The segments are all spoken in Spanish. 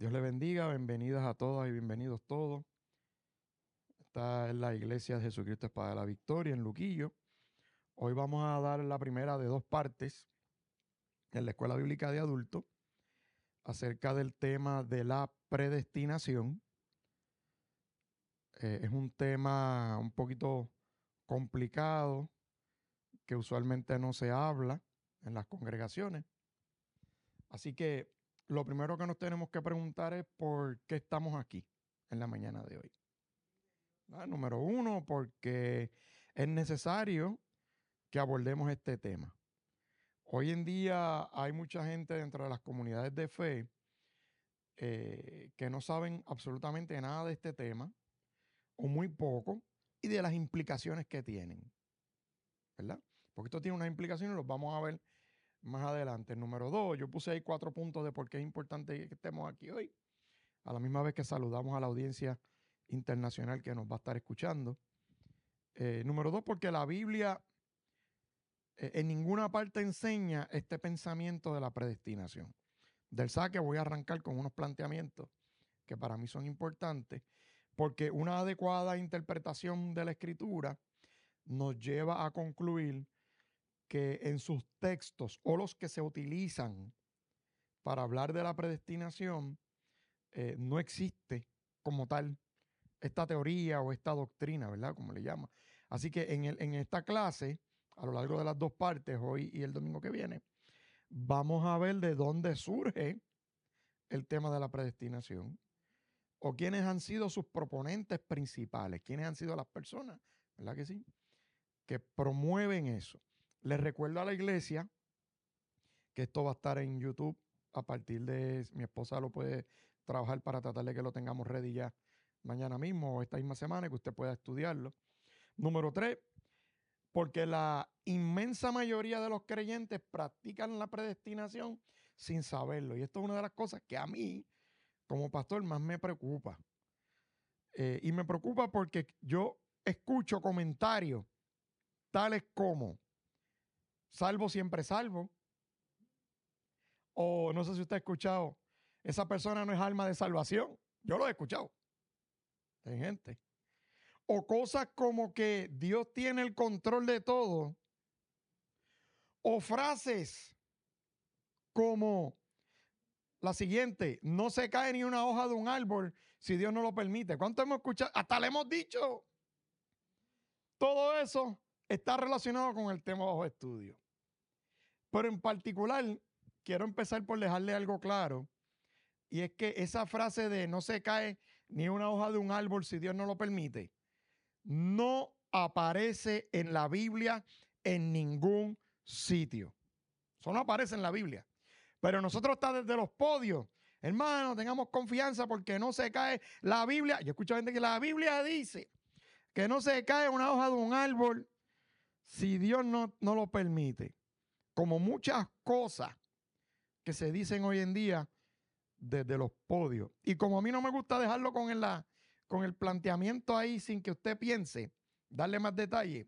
Dios le bendiga, bienvenidas a todas y bienvenidos todos. Esta es la Iglesia de Jesucristo Espada de la Victoria en Luquillo. Hoy vamos a dar la primera de dos partes en la Escuela Bíblica de Adultos acerca del tema de la predestinación. Es un tema un poquito complicado que usualmente no se habla en las congregaciones. Así que lo primero que nos tenemos que preguntar es por qué estamos aquí en la mañana de hoy. Número uno, porque es necesario que abordemos este tema. Hoy en día hay mucha gente dentro de las comunidades de fe que no saben absolutamente nada de este tema, o muy poco, y de las implicaciones que tienen, ¿verdad? Porque esto tiene unas implicaciones y los vamos a ver más adelante. Número dos, yo puse ahí 4 puntos de por qué es importante que estemos aquí hoy, a la misma vez que saludamos a la audiencia internacional que nos va a estar escuchando. Número dos, porque la Biblia en ninguna parte enseña este pensamiento de la predestinación. Del saque voy a arrancar con unos planteamientos que para mí son importantes, porque una adecuada interpretación de la Escritura nos lleva a concluir que en sus textos o los que se utilizan para hablar de la predestinación, no existe como tal esta teoría o esta doctrina, ¿verdad? Como le llama. Así que en esta clase, a lo largo de las dos partes, hoy y el domingo que viene, vamos a ver de dónde surge el tema de la predestinación o quiénes han sido sus proponentes principales, quiénes han sido las personas, ¿verdad que sí?, que promueven eso. Les recuerdo a la iglesia que esto va a estar en YouTube a partir de, mi esposa lo puede trabajar para tratar de que lo tengamos ready ya mañana mismo o esta misma semana, que usted pueda estudiarlo. Número 3, porque la inmensa mayoría de los creyentes practican la predestinación sin saberlo. Y esto es una de las cosas que a mí, como pastor, más me preocupa. Y me preocupa porque yo escucho comentarios tales como, salvo siempre salvo, o no sé si usted ha escuchado, esa persona no es alma de salvación. Yo lo he escuchado de gente. O cosas como que Dios tiene el control de todo. O frases como la siguiente: no se cae ni una hoja de un árbol si Dios no lo permite. ¿Cuánto hemos escuchado? Hasta le hemos dicho. Todo eso está relacionado con el tema bajo estudio. Pero en particular, quiero empezar por dejarle algo claro. Y es que esa frase de no se cae ni una hoja de un árbol si Dios no lo permite, no aparece en la Biblia en ningún sitio. Eso no aparece en la Biblia. Pero nosotros está desde los podios. Hermano, tengamos confianza porque no se cae la Biblia. Yo escucho gente que la Biblia dice que no se cae una hoja de un árbol si Dios no lo permite. Como muchas cosas que se dicen hoy en día desde los podios. Y como a mí no me gusta dejarlo con el planteamiento ahí sin que usted piense, darle más detalle.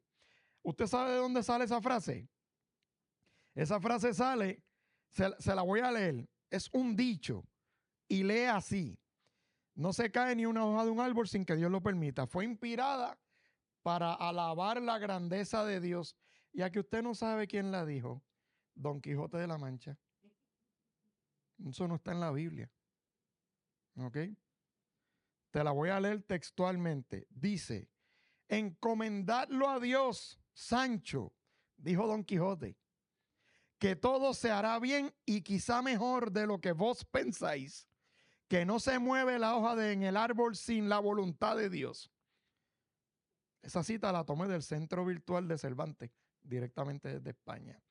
¿Usted sabe de dónde sale esa frase? Esa frase sale, se la voy a leer. Es un dicho y lee así: no se cae ni una hoja de un árbol sin que Dios lo permita. Fue inspirada para alabar la grandeza de Dios. Y aquí usted no sabe quién la dijo, Don Quijote de la Mancha. Eso no está en la Biblia. ¿Ok? Te la voy a leer textualmente. Dice: encomendadlo a Dios, Sancho, dijo Don Quijote, que todo se hará bien y quizá mejor de lo que vos pensáis, que no se mueve la hoja en el árbol sin la voluntad de Dios. Esa cita la tomé del Centro Virtual de Cervantes, directamente desde España.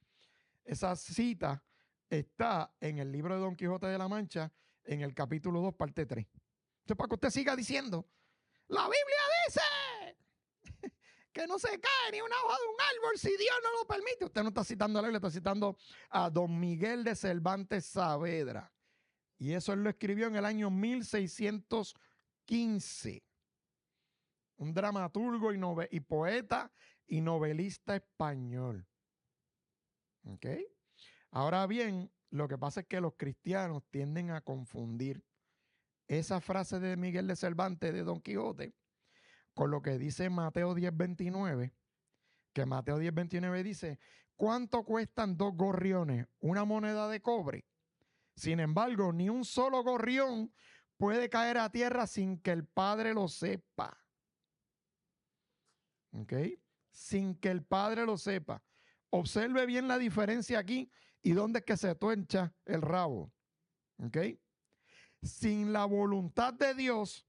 Esa cita está en el libro de Don Quijote de la Mancha, en el capítulo 2, parte 3. Entonces, para que usted siga diciendo, la Biblia dice que no se cae ni una hoja de un árbol si Dios no lo permite. Usted no está citando a la Biblia, está citando a Don Miguel de Cervantes Saavedra. Y eso él lo escribió en el año 1615. Un dramaturgo y poeta y novelista español. ¿Ok? Ahora bien, lo que pasa es que los cristianos tienden a confundir esa frase de Miguel de Cervantes de Don Quijote con lo que dice Mateo 10:29, que Mateo 10:29 dice, ¿cuánto cuestan 2 gorriones? Una moneda de cobre. Sin embargo, ni un solo gorrión puede caer a tierra sin que el Padre lo sepa. ¿Ok? Sin que el Padre lo sepa. Observe bien la diferencia aquí y dónde es que se tuercha el rabo. ¿Ok? Sin la voluntad de Dios,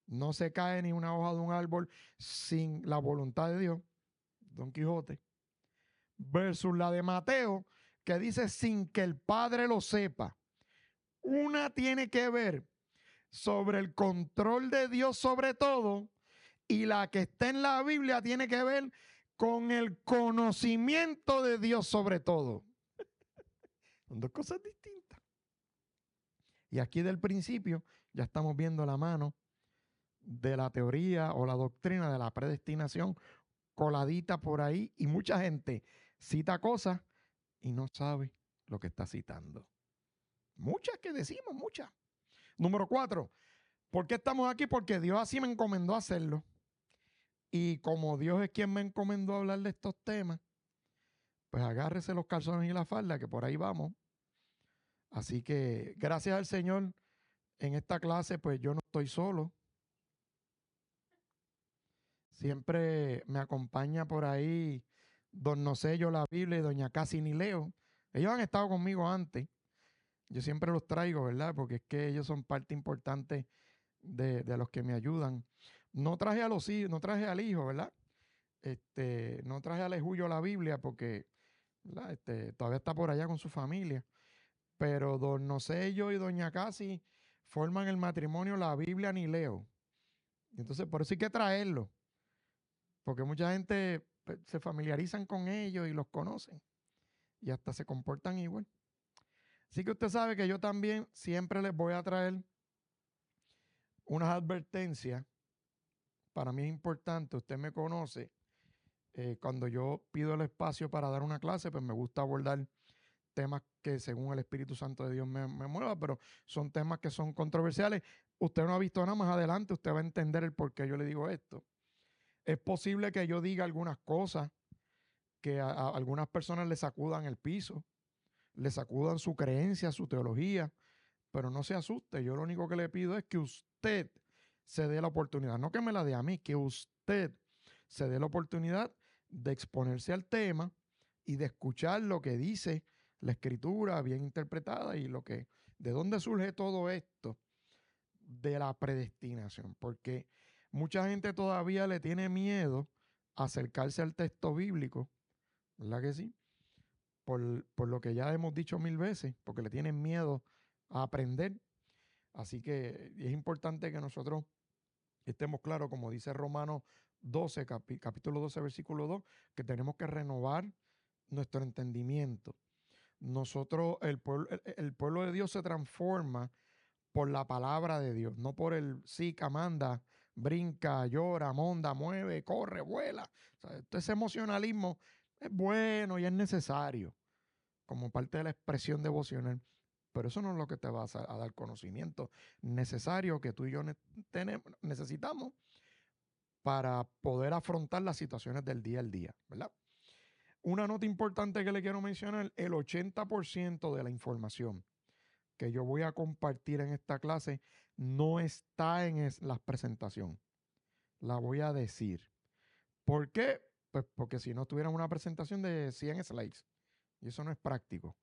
no se cae ni una hoja de un árbol sin la voluntad de Dios, Don Quijote, versus la de Mateo, que dice sin que el Padre lo sepa. Una tiene que ver sobre el control de Dios sobre todo y la que está en la Biblia tiene que ver con el conocimiento de Dios sobre todo. Son dos cosas distintas. Y aquí del principio ya estamos viendo la mano de la teoría o la doctrina de la predestinación coladita por ahí y mucha gente cita cosas y no sabe lo que está citando. Muchas que decimos, muchas. Número 4, ¿por qué estamos aquí? Porque Dios así me encomendó hacerlo. Y como Dios es quien me encomendó hablar de estos temas, pues agárrese los calzones y la falda, que por ahí vamos. Así que gracias al Señor, en esta clase, pues yo no estoy solo. Siempre me acompaña por ahí don No sé yo la Biblia y doña Casi ni Leo. Ellos han estado conmigo antes. Yo siempre los traigo, ¿verdad? Porque es que ellos son parte importante de los que me ayudan. No traje a los hijos, no traje al hijo, ¿verdad? No traje a Alejullo la Biblia porque, ¿verdad? Todavía está por allá con su familia. Pero don No sé yo y doña Casi forman el matrimonio La Biblia ni Leo. Y entonces por eso hay que traerlo. Porque mucha gente pues, se familiarizan con ellos y los conocen. Y hasta se comportan igual. Así que usted sabe que yo también siempre les voy a traer unas advertencias. Para mí es importante, usted me conoce. Cuando yo pido el espacio para dar una clase, pues me gusta abordar temas que según el Espíritu Santo de Dios me mueva, pero son temas que son controversiales. Usted no ha visto nada más adelante, usted va a entender el por qué yo le digo esto. Es posible que yo diga algunas cosas que a algunas personas le sacudan el piso, le sacudan su creencia, su teología, pero no se asuste. Yo lo único que le pido es que usted se dé la oportunidad, no que me la dé a mí, que usted se dé la oportunidad de exponerse al tema y de escuchar lo que dice la escritura bien interpretada y de dónde surge todo esto de la predestinación, porque mucha gente todavía le tiene miedo a acercarse al texto bíblico, ¿verdad que sí? Por lo que ya hemos dicho 1000 veces, porque le tienen miedo a aprender. Así que es importante que nosotros estemos claros, como dice Romanos 12, capítulo 12, versículo 2, que tenemos que renovar nuestro entendimiento. Nosotros, el pueblo de Dios se transforma por la palabra de Dios, no por el sica, manda, brinca, llora, monda, mueve, corre, vuela. O sea, ese emocionalismo es bueno y es necesario como parte de la expresión devocional, pero eso no es lo que te va a dar conocimiento necesario que tú y yo necesitamos para poder afrontar las situaciones del día al día, ¿verdad? Una nota importante que le quiero mencionar, el 80% de la información que yo voy a compartir en esta clase no está en la presentación. La voy a decir. ¿Por qué? Pues porque si no tuviéramos una presentación de 100 slides, y eso no es práctico.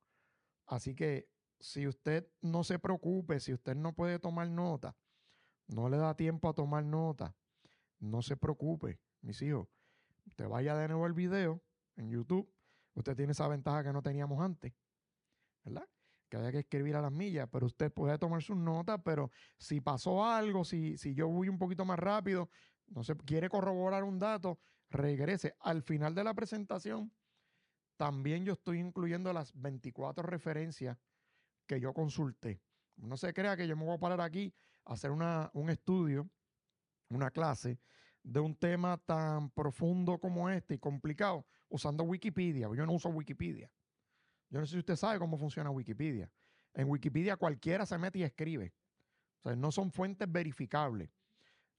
Así que si usted no se preocupe, si usted no puede tomar nota, no le da tiempo a tomar nota, no se preocupe, mis hijos. Usted vaya de nuevo al video en YouTube. Usted tiene esa ventaja que no teníamos antes, ¿verdad? Que había que escribir a las millas, pero usted puede tomar sus notas, pero si pasó algo, si yo voy un poquito más rápido, no se quiere corroborar un dato, regrese. Al final de la presentación, también yo estoy incluyendo las 24 referencias que yo consulté. No se crea que yo me voy a parar aquí a hacer un estudio, una clase de un tema tan profundo como este y complicado usando Wikipedia. Yo no uso Wikipedia. Yo no sé si usted sabe cómo funciona Wikipedia. En Wikipedia cualquiera se mete y escribe. O sea, no son fuentes verificables.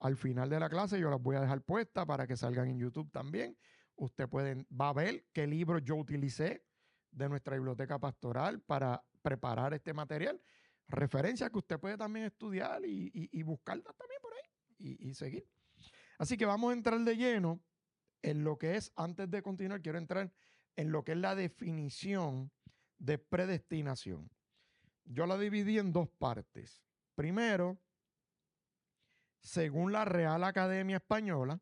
Al final de la clase yo las voy a dejar puestas para que salgan en YouTube también. Usted va a ver qué libros yo utilicé de nuestra biblioteca pastoral para preparar este material. Referencias que usted puede también estudiar y buscarlas también por ahí y seguir. Así que vamos a entrar de lleno en lo que es, antes de continuar, quiero entrar en lo que es la definición de predestinación. Yo la dividí en dos partes. Primero, según la Real Academia Española,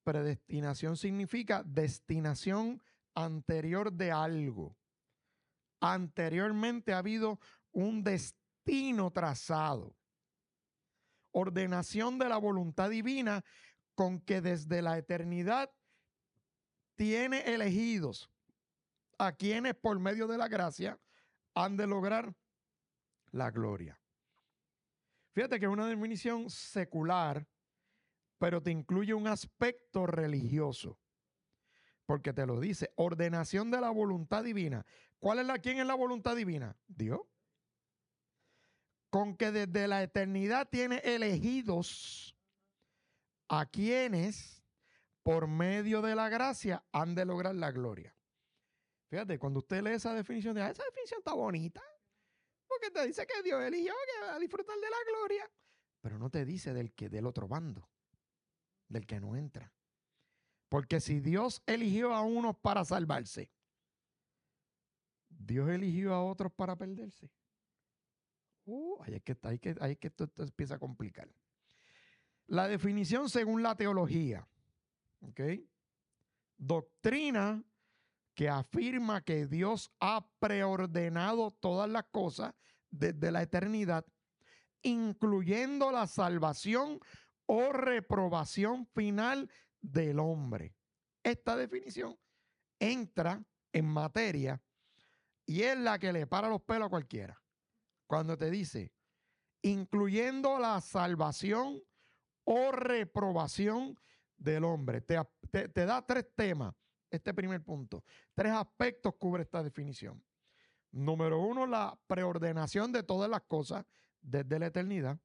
predestinación significa destinación anterior de algo. Anteriormente ha habido un destino trazado. Ordenación de la voluntad divina con que desde la eternidad tiene elegidos a quienes por medio de la gracia han de lograr la gloria. Fíjate que es una definición secular, pero te incluye un aspecto religioso, porque te lo dice, ordenación de la voluntad divina. ¿Quién es la voluntad divina? Dios. Con que desde la eternidad tiene elegidos a quienes por medio de la gracia han de lograr la gloria. Fíjate, cuando usted lee esa definición, esa definición está bonita, porque te dice que Dios eligió que va a disfrutar de la gloria, pero no te dice del otro bando, del que no entra. Porque si Dios eligió a unos para salvarse, Dios eligió a otros para perderse. Ahí es que esto empieza a complicar. La definición según la teología, ¿ok? Doctrina que afirma que Dios ha preordenado todas las cosas desde la eternidad, incluyendo la salvación o reprobación final del hombre. Esta definición entra en materia y es la que le para los pelos a cualquiera. Cuando te dice, incluyendo la salvación o reprobación del hombre. Te da tres temas, este primer punto. Tres aspectos cubre esta definición. Número uno, la preordenación de todas las cosas desde la eternidad.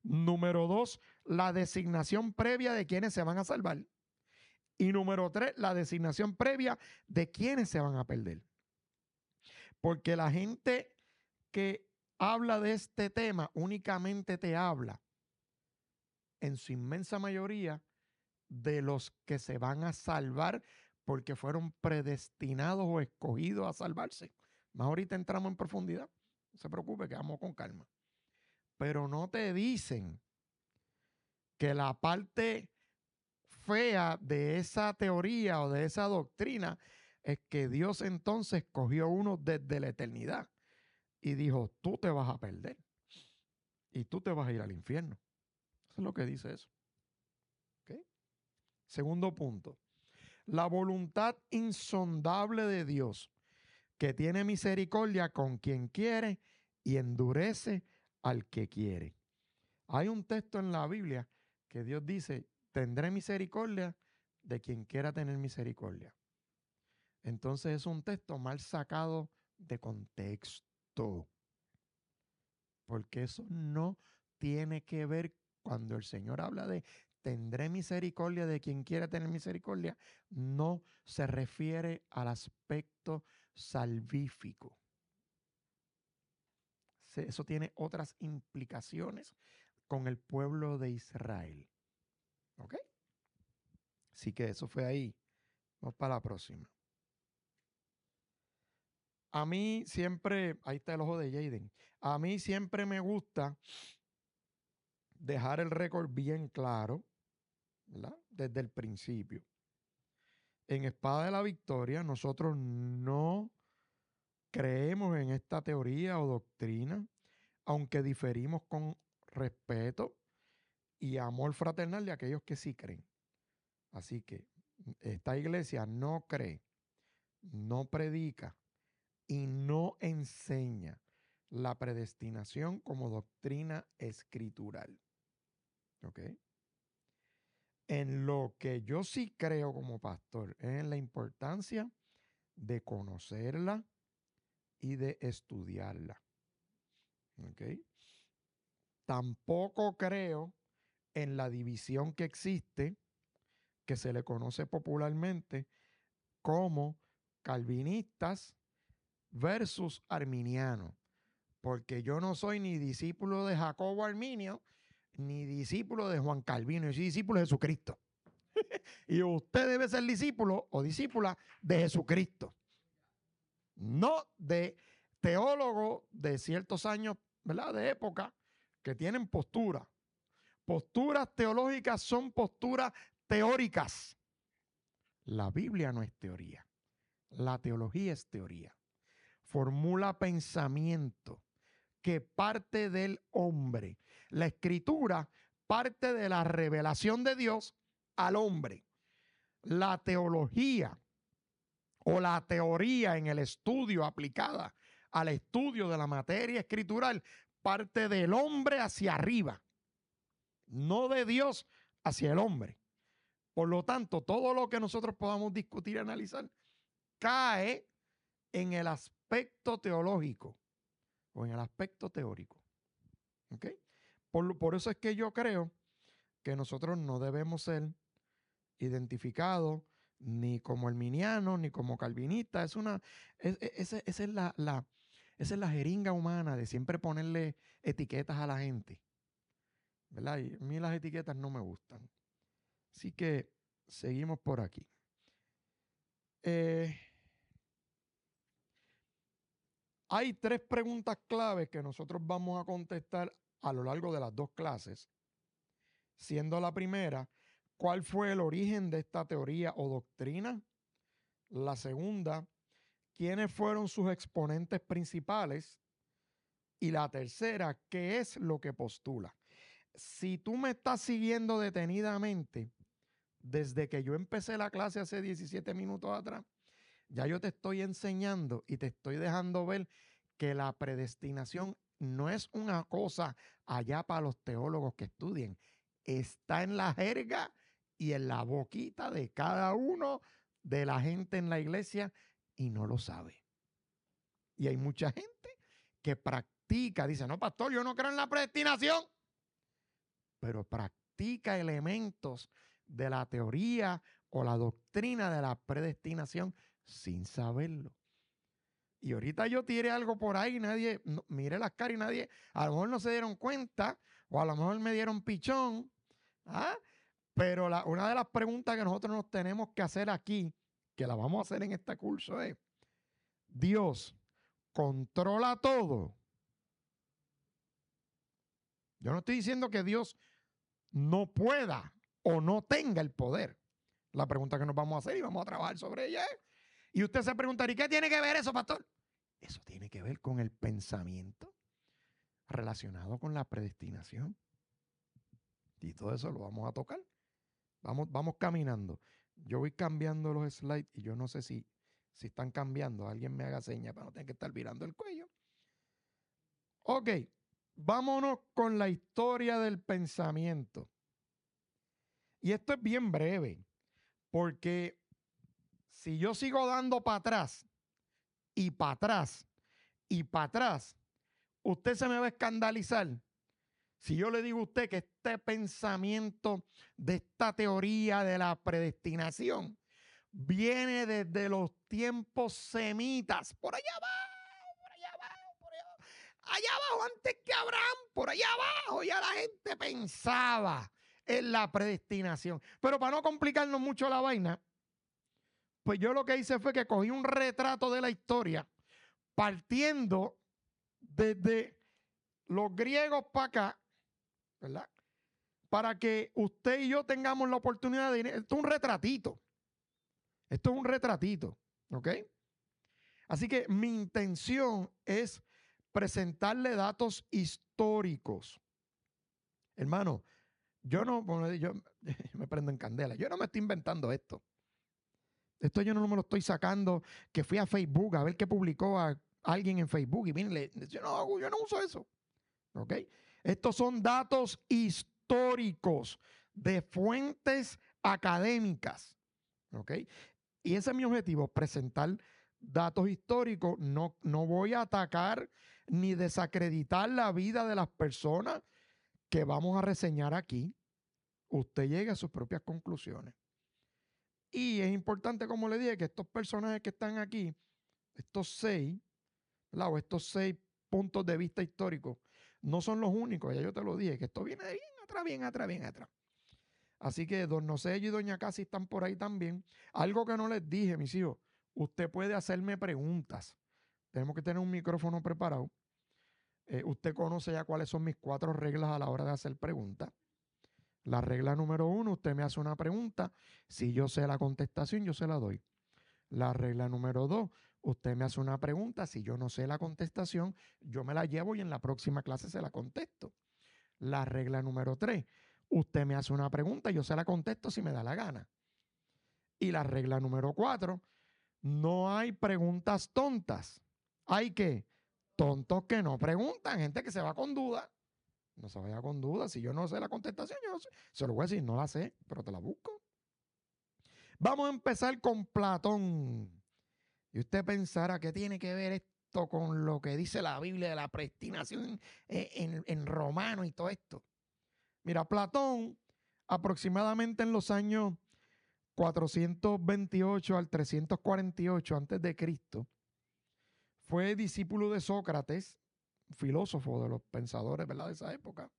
Número dos, la designación previa de quienes se van a salvar. Y número tres, la designación previa de quienes se van a perder. Porque la gente que habla de este tema únicamente te habla, en su inmensa mayoría, de los que se van a salvar porque fueron predestinados o escogidos a salvarse. Más ahorita entramos en profundidad. No se preocupe, que vamos con calma. Pero no te dicen que la parte fea de esa teoría o de esa doctrina es que Dios entonces cogió uno desde la eternidad y dijo, tú te vas a perder y tú te vas a ir al infierno. Eso es lo que dice eso. ¿Okay? Segundo punto, la voluntad insondable de Dios, que tiene misericordia con quien quiere y endurece al que quiere. Hay un texto en la Biblia que Dios dice, tendré misericordia de quien quiera tener misericordia. Entonces es un texto mal sacado de contexto, porque eso no tiene que ver cuando el Señor habla de tendré misericordia de quien quiera tener misericordia, no se refiere al aspecto salvífico. Eso tiene otras implicaciones con el pueblo de Israel. ¿Ok? Así que eso fue ahí. Vamos para la próxima. A mí siempre, ahí está el ojo de Jaden, a mí siempre me gusta dejar el récord bien claro, ¿verdad? Desde el principio. En Espada de la Victoria nosotros no creemos en esta teoría o doctrina, aunque diferimos con respeto y amor fraternal de aquellos que sí creen. Así que esta iglesia no cree, no predica y no enseña la predestinación como doctrina escritural. ¿Ok? En lo que yo sí creo como pastor es en la importancia de conocerla y de estudiarla. ¿Ok? Tampoco creo en la división que existe, que se le conoce popularmente como calvinistas versus arminianos, porque yo no soy ni discípulo de Jacobo Arminio, ni discípulo de Juan Calvino, yo soy discípulo de Jesucristo. Y usted debe ser discípulo o discípula de Jesucristo, no de teólogos de ciertos años, ¿verdad? De época, que tienen postura. Posturas teológicas son posturas teóricas. La Biblia no es teoría. La teología es teoría. Formula pensamiento que parte del hombre. La escritura parte de la revelación de Dios al hombre. La teología o la teoría en el estudio aplicada al estudio de la materia escritural parte del hombre hacia arriba, no de Dios hacia el hombre. Por lo tanto, todo lo que nosotros podamos discutir y analizar cae en el aspecto teológico o en el aspecto teórico. ¿Ok? Por eso es que yo creo que nosotros no debemos ser identificados ni como arminianos ni como calvinistas. Esa es la jeringa humana de siempre ponerle etiquetas a la gente, ¿verdad? Y a mí las etiquetas no me gustan. Así que seguimos por aquí. Hay 3 preguntas claves que nosotros vamos a contestar a lo largo de las 2 clases, siendo la primera, ¿cuál fue el origen de esta teoría o doctrina? La segunda, ¿quiénes fueron sus exponentes principales? Y la tercera, ¿qué es lo que postula? Si tú me estás siguiendo detenidamente, desde que yo empecé la clase hace 17 minutos atrás, ya yo te estoy enseñando y te estoy dejando ver que la predestinación no es una cosa allá para los teólogos que estudien. Está en la jerga y en la boquita de cada uno de la gente en la iglesia y no lo sabe. Y hay mucha gente que practica, dice, no, pastor, yo no creo en la predestinación, pero practica elementos de la teoría o la doctrina de la predestinación sin saberlo. Y ahorita yo tiré algo por ahí, nadie, no, miré las caras y nadie, a lo mejor no se dieron cuenta, o a lo mejor me dieron pichón, ¿ah? Pero una de las preguntas que nosotros nos tenemos que hacer aquí, que la vamos a hacer en este curso, es, ¿Dios controla todo? Yo no estoy diciendo que Dios no pueda o no tenga el poder. La pregunta que nos vamos a hacer y vamos a trabajar sobre ella es, y usted se preguntará, ¿y qué tiene que ver eso, pastor? Eso tiene que ver con el pensamiento relacionado con la predestinación. Y todo eso lo vamos a tocar. Vamos caminando. Yo voy cambiando los slides y yo no sé si están cambiando. Alguien me haga seña para no tener que estar virando el cuello. Ok, vámonos con la historia del pensamiento. Y esto es bien breve, porque si yo sigo dando para atrás y para atrás y para atrás, usted se me va a escandalizar si yo le digo a usted que este pensamiento de esta teoría de la predestinación viene desde los tiempos semitas, por allá abajo, por allá abajo, por allá abajo, allá abajo antes que Abraham, por allá abajo ya la gente pensaba en la predestinación. Pero para no complicarnos mucho la vaina, pues yo lo que hice fue que cogí un retrato de la historia partiendo desde los griegos para acá, ¿verdad? Para que usted y yo tengamos la oportunidad de... Esto es un retratito. Esto es un retratito, ¿ok? Así que mi intención es presentarle datos históricos. Hermano, yo me prendo en candela. Yo no me estoy inventando esto. Esto yo no me lo estoy sacando, que fui a Facebook a ver qué publicó a alguien en Facebook y miren, yo no uso eso. ¿Ok? Estos son datos históricos de fuentes académicas. ¿Ok? Y ese es mi objetivo, presentar datos históricos. No voy a atacar ni desacreditar la vida de las personas, que vamos a reseñar aquí, usted llegue a sus propias conclusiones. Y es importante, como le dije, que estos personajes que están aquí, estos 6, ¿verdad? O estos 6 puntos de vista históricos, no son los únicos, ya yo te lo dije, que esto viene de bien atrás, bien atrás, bien atrás. Así que don Nocello y doña Casi están por ahí también. Algo que no les dije, mis hijos, usted puede hacerme preguntas. Tenemos que tener un micrófono preparado. Usted conoce ya cuáles son mis 4 reglas a la hora de hacer preguntas. La regla número 1, usted me hace una pregunta. Si yo sé la contestación, yo se la doy. La regla número 2, usted me hace una pregunta. Si yo no sé la contestación, yo me la llevo y en la próxima clase se la contesto. La regla número 3, usted me hace una pregunta y yo se la contesto si me da la gana. Y la regla número 4, no hay preguntas tontas. Hay que tontos que no preguntan, gente que se va con duda. No se vaya con duda. Si yo no sé la contestación, yo no sé. Se lo voy a decir, no la sé, pero te la busco. Vamos a empezar con Platón. Y usted pensará que tiene que ver esto con lo que dice la Biblia de la predestinación en romano y todo esto. Mira, Platón, aproximadamente en los años 428 al 348 antes de Cristo, fue discípulo de Sócrates, filósofo de los pensadores, ¿verdad?, de esa época.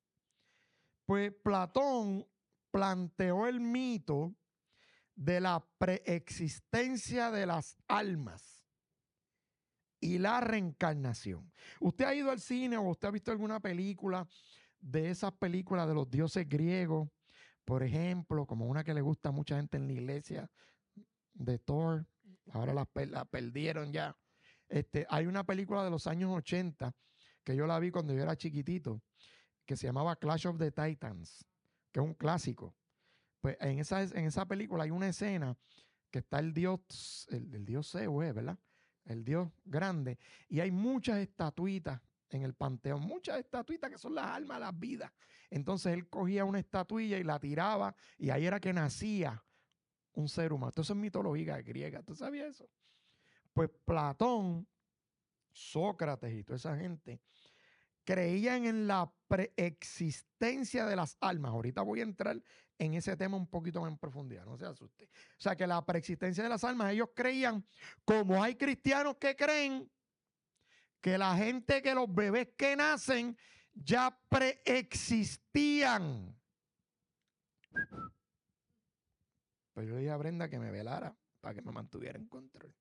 Pues Platón planteó el mito de la preexistencia de las almas y la reencarnación. ¿Usted ha ido al cine o usted ha visto alguna película de esas películas de los dioses griegos? Por ejemplo, como una que le gusta a mucha gente en la iglesia, de Thor. Ahora la perdieron ya. Hay una película de los años 80 que yo la vi cuando yo era chiquitito, que se llamaba Clash of the Titans, que es un clásico. Pues en esa película hay una escena que está el dios, el dios Zeus, ¿verdad? El dios grande. Y hay muchas estatuitas en el panteón, muchas estatuitas que son las almas, las vidas. Entonces él cogía una estatuilla y la tiraba y ahí era que nacía un ser humano. Esto es mitología griega, ¿tú sabías eso? Pues Platón, Sócrates y toda esa gente creían en la preexistencia de las almas. Ahorita voy a entrar en ese tema un poquito más en profundidad, no se asuste. O sea, que la preexistencia de las almas, ellos creían, como hay cristianos que creen que la gente, que los bebés que nacen ya preexistían. Pues yo le dije a Brenda que me velara para que me mantuviera en control.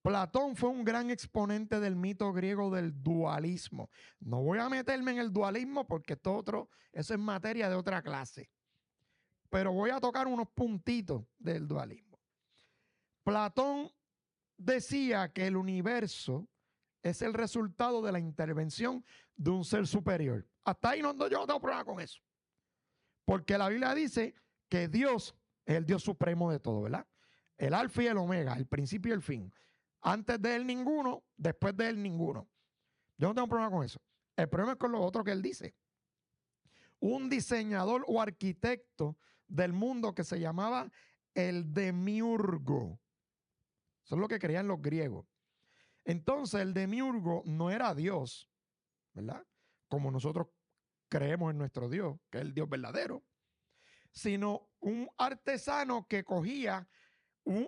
Platón fue un gran exponente del mito griego del dualismo. No voy a meterme en el dualismo porque eso es materia de otra clase. Pero voy a tocar unos puntitos del dualismo. Platón decía que el universo es el resultado de la intervención de un ser superior. Hasta ahí yo no tengo problema con eso. Porque la Biblia dice que Dios es el Dios supremo de todo, ¿verdad? El alfa y el omega, el principio y el fin. Antes de él ninguno, después de él ninguno. Yo no tengo problema con eso. El problema es con lo otro que él dice. Un diseñador o arquitecto del mundo que se llamaba el demiurgo. Eso es lo que creían los griegos. Entonces el demiurgo no era Dios, ¿verdad? Como nosotros creemos en nuestro Dios, que es el Dios verdadero, sino un artesano que cogía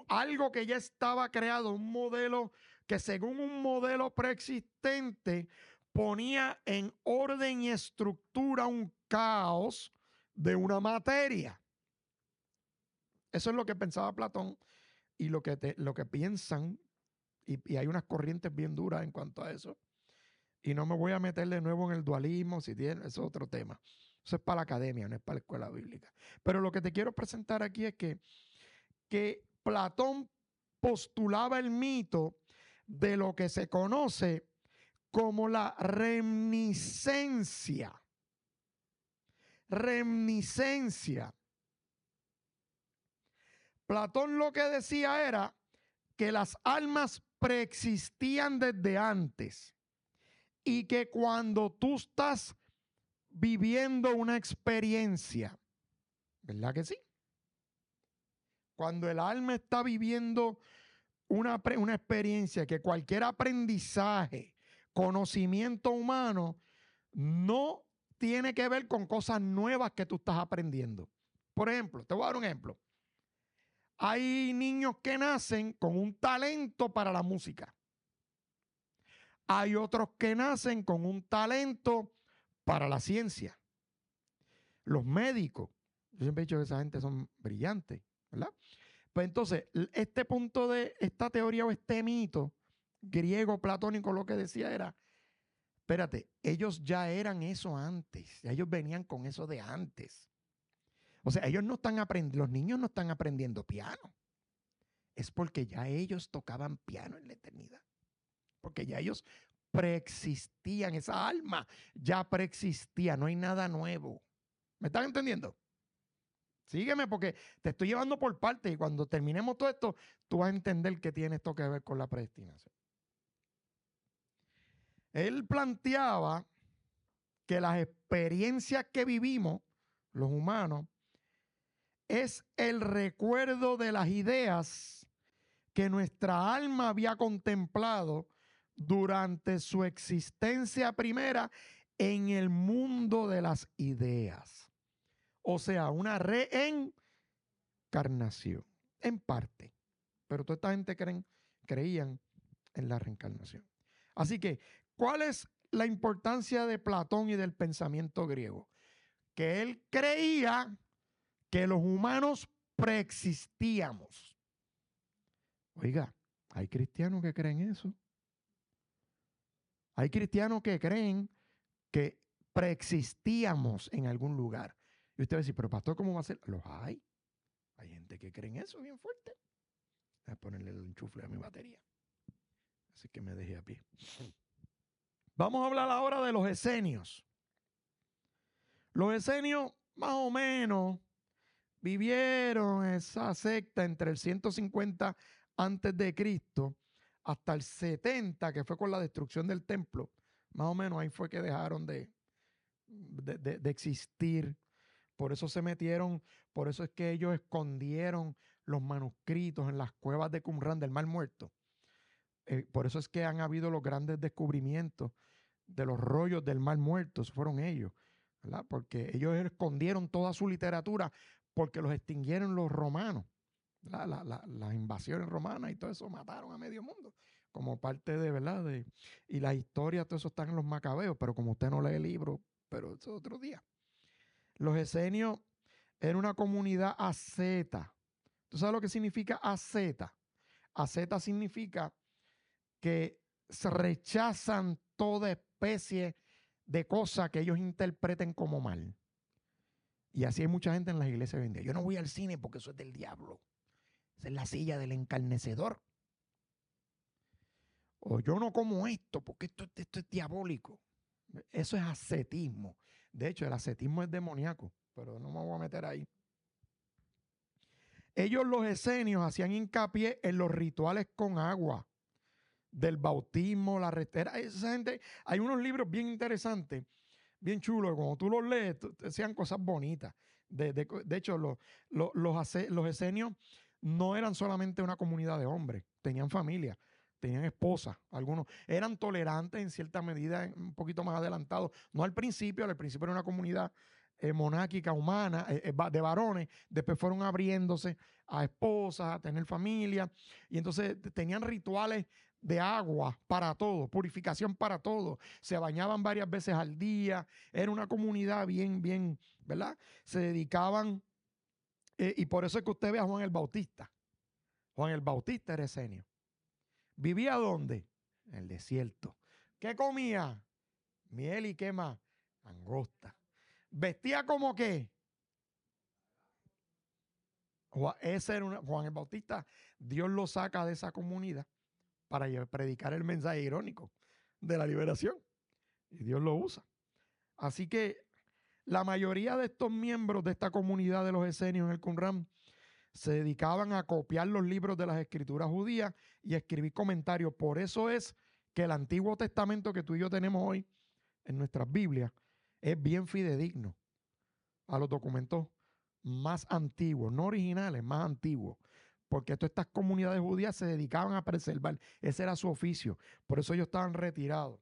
algo que ya estaba creado, un modelo que según un modelo preexistente ponía en orden y estructura un caos de una materia. Eso es lo que pensaba Platón y lo que piensan, y hay unas corrientes bien duras en cuanto a eso. Y no me voy a meter de nuevo en el dualismo, si tiene, eso es otro tema. Eso es para la academia, no es para la escuela bíblica. Pero lo que te quiero presentar aquí es que Platón postulaba el mito de lo que se conoce como la reminiscencia. Reminiscencia. Platón lo que decía era que las almas preexistían desde antes y que cuando tú estás viviendo una experiencia, ¿verdad que sí? Cuando el alma está viviendo una experiencia, que cualquier aprendizaje, conocimiento humano, no tiene que ver con cosas nuevas que tú estás aprendiendo. Por ejemplo, te voy a dar un ejemplo. Hay niños que nacen con un talento para la música. Hay otros que nacen con un talento para la ciencia. Los médicos, yo siempre he dicho que esa gente son brillantes, ¿verdad? Pues entonces, este punto de esta teoría o este mito griego, platónico, lo que decía era, espérate, ellos ya eran eso antes, ya ellos venían con eso de antes. O sea, ellos no están aprendiendo, los niños no están aprendiendo piano. Es porque ya ellos tocaban piano en la eternidad. Porque ya ellos preexistían, esa alma ya preexistía, no hay nada nuevo. ¿Me están entendiendo? Sígueme porque te estoy llevando por partes y cuando terminemos todo esto, tú vas a entender que tiene esto que ver con la predestinación. Él planteaba que las experiencias que vivimos, los humanos, es el recuerdo de las ideas que nuestra alma había contemplado durante su existencia primera en el mundo de las ideas. O sea, una reencarnación, en parte. Pero toda esta gente creían en la reencarnación. Así que, ¿cuál es la importancia de Platón y del pensamiento griego? Que él creía que los humanos preexistíamos. Oiga, hay cristianos que creen eso. Hay cristianos que creen que preexistíamos en algún lugar. Y usted va a decir, pero pastor, ¿cómo va a ser? Los hay. Hay gente que cree en eso bien fuerte. Voy a ponerle el enchufle a mi batería. Así que me dejé a pie. Vamos a hablar ahora de los esenios. Los esenios, más o menos, vivieron esa secta entre el 150 antes de Cristo hasta el 70, que fue con la destrucción del templo. Más o menos ahí fue que dejaron de existir. Por eso se metieron, por eso es que ellos escondieron los manuscritos en las cuevas de Qumran del Mar Muerto. Por eso es que han habido los grandes descubrimientos de los rollos del Mar Muerto, esos fueron ellos, ¿verdad? Porque ellos escondieron toda su literatura porque los extinguieron los romanos. Las invasiones romanas y todo eso mataron a medio mundo como parte de, ¿verdad? Y la historia, todo eso está en los macabeos, pero como usted no lee el libro, pero eso es otro día. Los esenios eran una comunidad asceta. ¿Tú sabes lo que significa asceta? Asceta significa que se rechazan toda especie de cosa que ellos interpreten como mal. Y así hay mucha gente en las iglesias hoy en día. Yo no voy al cine porque eso es del diablo. Esa es la silla del encarnecedor. O yo no como esto porque esto es diabólico. Eso es ascetismo. De hecho, el ascetismo es demoníaco, pero no me voy a meter ahí. Ellos, los esenios, hacían hincapié en los rituales con agua, del bautismo, la retera. Esa gente, hay unos libros bien interesantes, bien chulos, cuando tú los lees, decían cosas bonitas. De hecho, los esenios no eran solamente una comunidad de hombres, tenían familia, tenían esposas, algunos eran tolerantes en cierta medida, un poquito más adelantados, no al principio era una comunidad monárquica, humana, de varones, después fueron abriéndose a esposas, a tener familia, y entonces tenían rituales de agua para todo, purificación para todo, se bañaban varias veces al día, era una comunidad bien, ¿verdad? Se dedicaban, y por eso es que usted ve a Juan el Bautista. Juan el Bautista era esenio. ¿Vivía dónde? En el desierto. ¿Qué comía? Miel y qué más, langosta. ¿Vestía como qué? Ese era Juan el Bautista. Dios lo saca de esa comunidad para predicar el mensaje irónico de la liberación. Y Dios lo usa. Así que la mayoría de estos miembros de esta comunidad de los esenios en el Qumran se dedicaban a copiar los libros de las escrituras judías y a escribir comentarios. Por eso es que el Antiguo Testamento que tú y yo tenemos hoy en nuestras Biblias es bien fidedigno a los documentos más antiguos, no originales, más antiguos, porque todas estas comunidades judías se dedicaban a preservar, ese era su oficio, por eso ellos estaban retirados.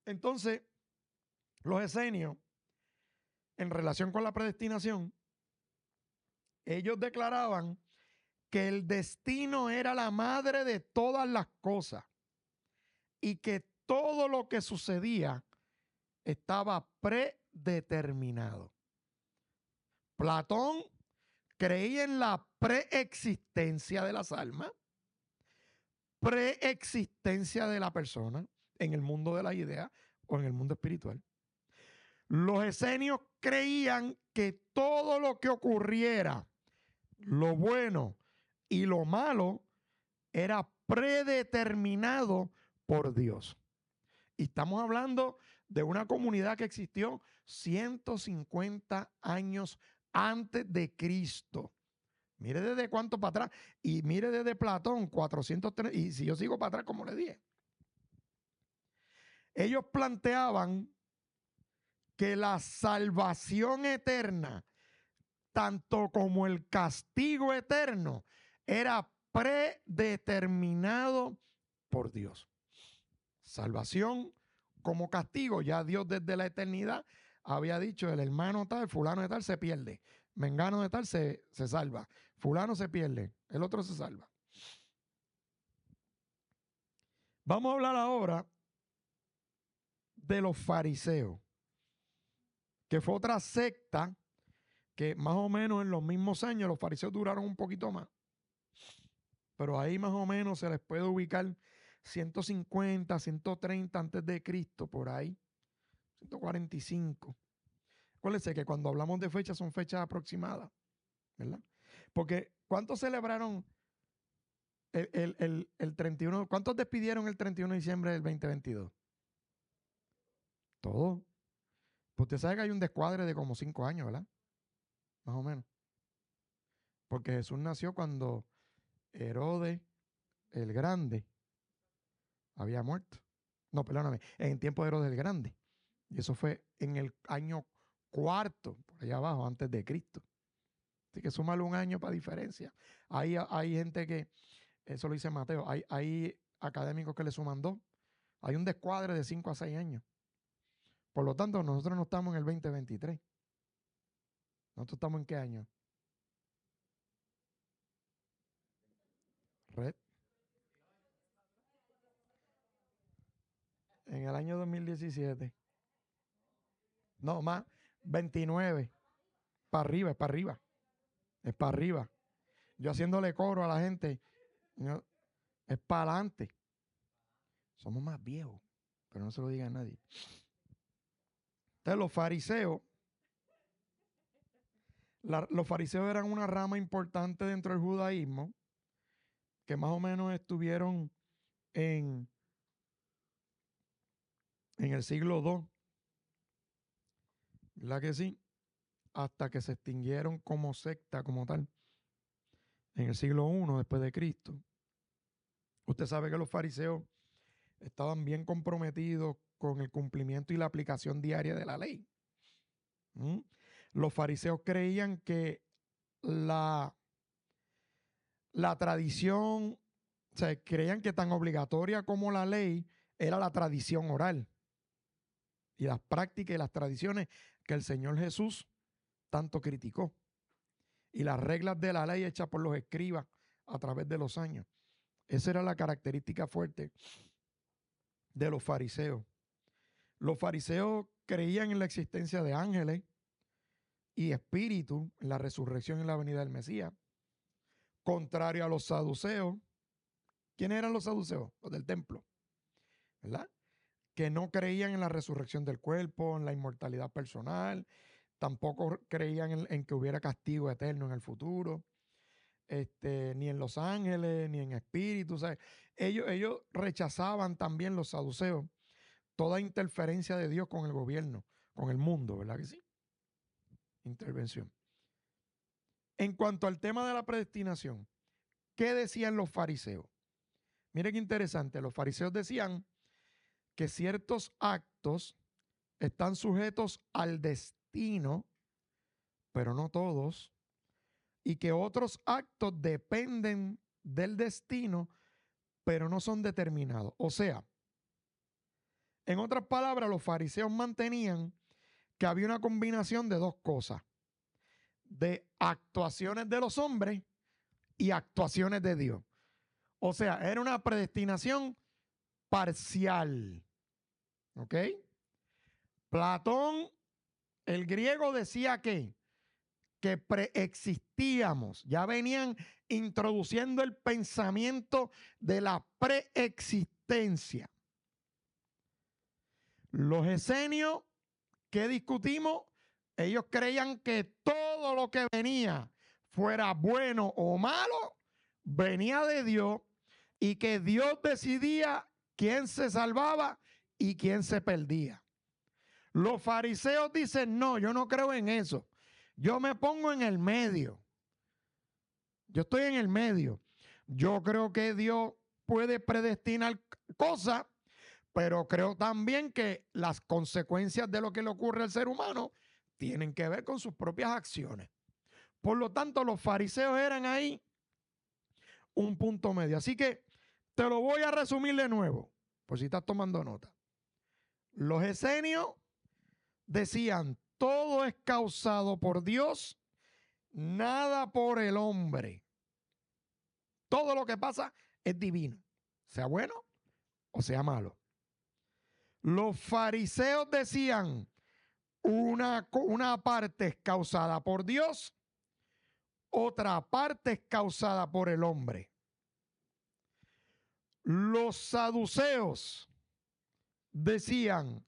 Entonces, Los esenios, en relación con la predestinación, ellos declaraban que el destino era la madre de todas las cosas y que todo lo que sucedía estaba predeterminado. Platón creía en la preexistencia de las almas, preexistencia de la persona en el mundo de la idea o en el mundo espiritual. Los esenios creían que todo lo que ocurriera, lo bueno y lo malo, era predeterminado por Dios. Y estamos hablando de una comunidad que existió 150 años antes de Cristo. Mire desde cuánto para atrás. Y mire desde Platón, 403. Y si yo sigo para atrás, como le dije. Ellos planteaban que la salvación eterna, tanto como el castigo eterno, era predeterminado por Dios. Salvación como castigo, ya Dios desde la eternidad había dicho: el hermano tal, fulano de tal se pierde, mengano de tal se salva, fulano se pierde, el otro se salva. Vamos a hablar ahora de los fariseos, que fue otra secta que más o menos en los mismos años, los fariseos duraron un poquito más, pero ahí más o menos se les puede ubicar 150, 130 antes de Cristo, por ahí, 145. Acuérdense que cuando hablamos de fechas son fechas aproximadas, ¿verdad? Porque ¿cuántos celebraron el 31? ¿Cuántos despidieron el 31 de diciembre del 2022? Todos. Pues usted sabe que hay un descuadre de como 5 años, ¿verdad? Más o menos. Porque Jesús nació cuando Herodes el Grande había muerto. No, perdóname, en tiempo de Herodes el Grande. Y eso fue en el año 4, por allá abajo, antes de Cristo. Así que súmale un año para diferencia. Hay gente que, eso lo dice Mateo, hay académicos que le suman 2. Hay un descuadre de 5 a 6 años. Por lo tanto, nosotros no estamos en el 2023. ¿Nosotros estamos en qué año? Red. En el año 2017. No, más. 29. Para arriba, es para arriba. Es para arriba. Yo haciéndole coro a la gente. No, es para adelante. Somos más viejos. Pero no se lo diga a nadie. Entonces, los fariseos eran una rama importante dentro del judaísmo, que más o menos estuvieron en el siglo II, ¿verdad que sí? Hasta que se extinguieron como secta, como tal, en el siglo I después de Cristo. Usted sabe que los fariseos estaban bien comprometidos con el cumplimiento y la aplicación diaria de la ley. Los fariseos creían que la tradición, o sea, creían que tan obligatoria como la ley era la tradición oral y las prácticas y las tradiciones que el Señor Jesús tanto criticó, y las reglas de la ley hechas por los escribas a través de los años. Esa era la característica fuerte de los fariseos. Los fariseos creían en la existencia de ángeles y espíritus, en la resurrección y la venida del Mesías, contrario a los saduceos. ¿Quiénes eran los saduceos? Los del templo, ¿verdad? Que no creían en la resurrección del cuerpo, en la inmortalidad personal, tampoco creían en que hubiera castigo eterno en el futuro, ni en los ángeles, ni en espíritus. O sea, ellos rechazaban también, los saduceos, toda interferencia de Dios con el gobierno, con el mundo, ¿verdad que sí? Intervención. En cuanto al tema de la predestinación, ¿qué decían los fariseos? Miren qué interesante, los fariseos decían que ciertos actos están sujetos al destino, pero no todos, y que otros actos dependen del destino, pero no son determinados. O sea, En otras palabras, los fariseos mantenían que había una combinación de dos cosas, de actuaciones de los hombres y actuaciones de Dios. O sea, era una predestinación parcial. ¿Ok? Platón, el griego, decía que preexistíamos. Ya venían introduciendo el pensamiento de la preexistencia. Los esenios, ¿qué discutimos? Ellos creían que todo lo que venía, fuera bueno o malo, venía de Dios y que Dios decidía quién se salvaba y quién se perdía. Los fariseos dicen, no, yo no creo en eso. Yo me pongo en el medio. Yo estoy en el medio. Yo creo que Dios puede predestinar cosas, pero creo también que las consecuencias de lo que le ocurre al ser humano tienen que ver con sus propias acciones. Por lo tanto, los fariseos eran ahí un punto medio. Así que te lo voy a resumir de nuevo, por si estás tomando nota. Los esenios decían, todo es causado por Dios, nada por el hombre. Todo lo que pasa es divino, sea bueno o sea malo. Los fariseos decían, una parte es causada por Dios, otra parte es causada por el hombre. Los saduceos decían,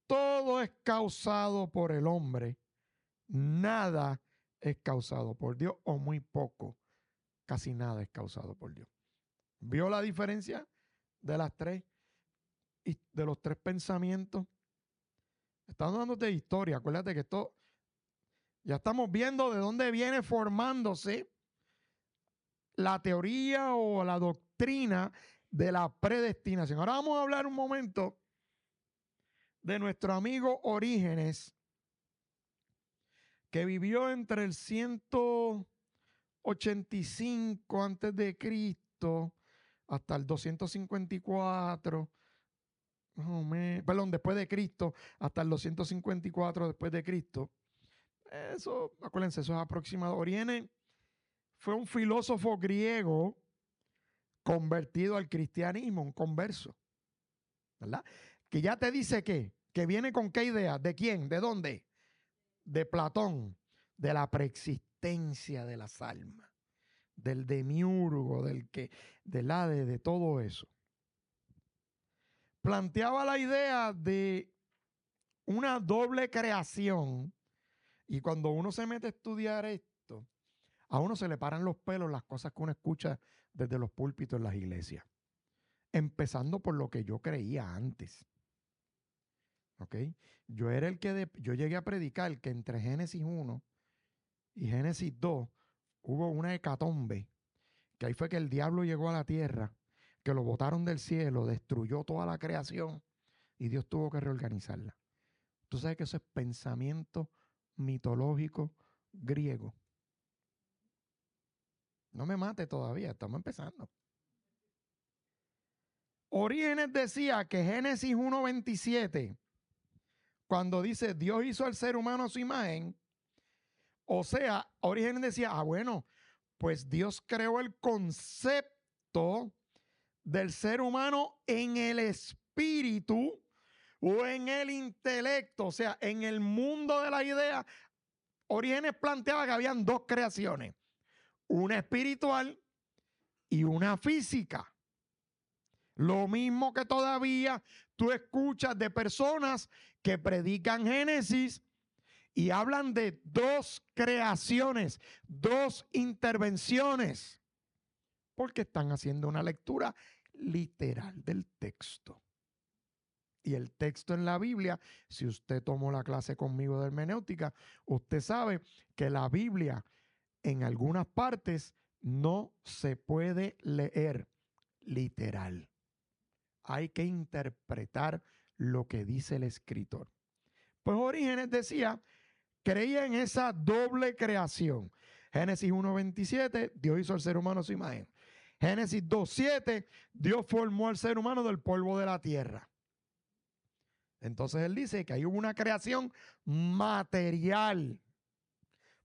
todo es causado por el hombre, nada es causado por Dios, o muy poco, casi nada es causado por Dios. ¿Vio la diferencia de las tres y de los tres pensamientos? Estamos dándote historia, acuérdate que esto ya estamos viendo de dónde viene formándose la teoría o la doctrina de la predestinación. Ahora vamos a hablar un momento de nuestro amigo Orígenes, que vivió entre el 185 antes de Cristo hasta el 254, perdón, después de Cristo, hasta el 254 después de Cristo. Eso, acuérdense, eso es aproximado. Orígenes fue un filósofo griego convertido al cristianismo, un converso, ¿verdad? Que ya te dice que viene con qué idea, ¿de quién? ¿De dónde? De Platón, de la preexistencia de las almas, del demiurgo, de todo eso. Planteaba la idea de una doble creación, y cuando uno se mete a estudiar esto, a uno se le paran los pelos las cosas que uno escucha desde los púlpitos en las iglesias. Empezando por lo que yo creía antes. ¿Ok? Yo llegué a predicar que entre Génesis 1 y Génesis 2 hubo una hecatombe, que ahí fue que el diablo llegó a la tierra, que lo botaron del cielo, destruyó toda la creación y Dios tuvo que reorganizarla. Tú sabes que eso es pensamiento mitológico griego. No me mate todavía, estamos empezando. Orígenes decía que Génesis 1:27, cuando dice Dios hizo al ser humano a su imagen, o sea, Orígenes decía, bueno, pues Dios creó el concepto del ser humano en el espíritu o en el intelecto, o sea, en el mundo de la idea. Orígenes planteaba que habían dos creaciones, una espiritual y una física. Lo mismo que todavía tú escuchas de personas que predican Génesis y hablan de dos creaciones, dos intervenciones, porque están haciendo una lectura literal del texto. Y el texto en la Biblia, si usted tomó la clase conmigo de hermenéutica, usted sabe que la Biblia en algunas partes no se puede leer literal. Hay que interpretar lo que dice el escritor. Pues Orígenes decía, creía en esa doble creación. Génesis 1:27, Dios hizo al ser humano a su imagen. Génesis 2:7, Dios formó al ser humano del polvo de la tierra. Entonces él dice que hay una creación material.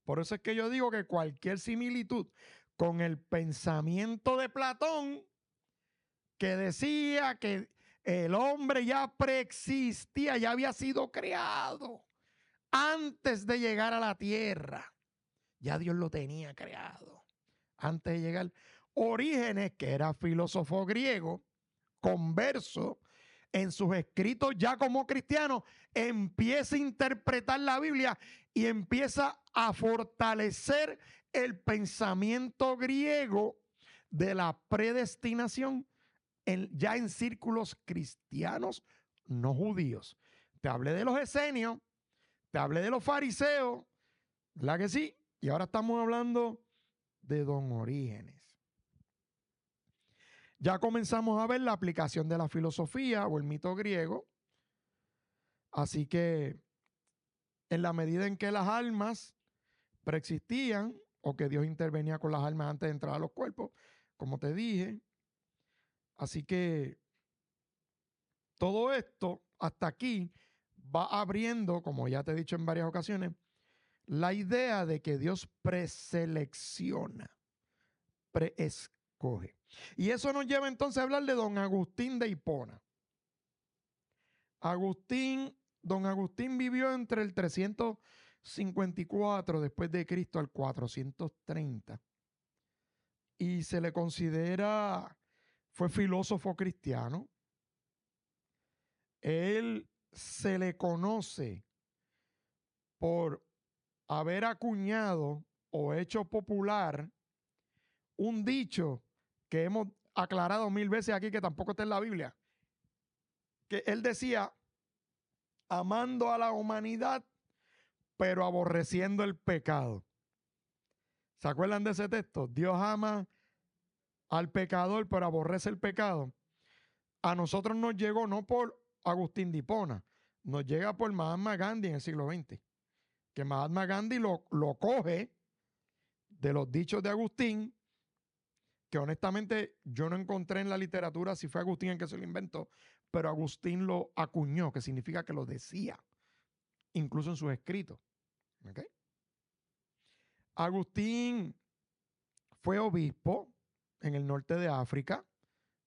Por eso es que yo digo que cualquier similitud con el pensamiento de Platón, que decía que el hombre ya preexistía, ya había sido creado antes de llegar a la tierra. Ya Dios lo tenía creado antes de llegar. Orígenes, que era filósofo griego, converso, en sus escritos ya como cristiano, empieza a interpretar la Biblia y empieza a fortalecer el pensamiento griego de la predestinación ya en círculos cristianos no judíos. Te hablé de los esenios, te hablé de los fariseos, ¿verdad que sí? Y ahora estamos hablando de Don Orígenes. Ya comenzamos a ver la aplicación de la filosofía o el mito griego. Así que en la medida en que las almas preexistían o que Dios intervenía con las almas antes de entrar a los cuerpos, como te dije. Así que todo esto hasta aquí va abriendo, como ya te he dicho en varias ocasiones, la idea de que Dios preselecciona, preescoge. Y eso nos lleva entonces a hablar de don Agustín de Hipona. Don Agustín vivió entre el 354 después de Cristo al 430 y se le considera, fue filósofo cristiano. Él se le conoce por haber acuñado o hecho popular un dicho que hemos aclarado 1000 veces aquí, que tampoco está en la Biblia, que él decía, amando a la humanidad, pero aborreciendo el pecado. ¿Se acuerdan de ese texto? Dios ama al pecador, pero aborrece el pecado. A nosotros nos llegó no por Agustín de Hipona, nos llega por Mahatma Gandhi en el siglo XX, que Mahatma Gandhi lo coge de los dichos de Agustín, que honestamente yo no encontré en la literatura si fue Agustín el que se lo inventó, pero Agustín lo acuñó, que significa que lo decía, incluso en sus escritos. ¿Okay? Agustín fue obispo en el norte de África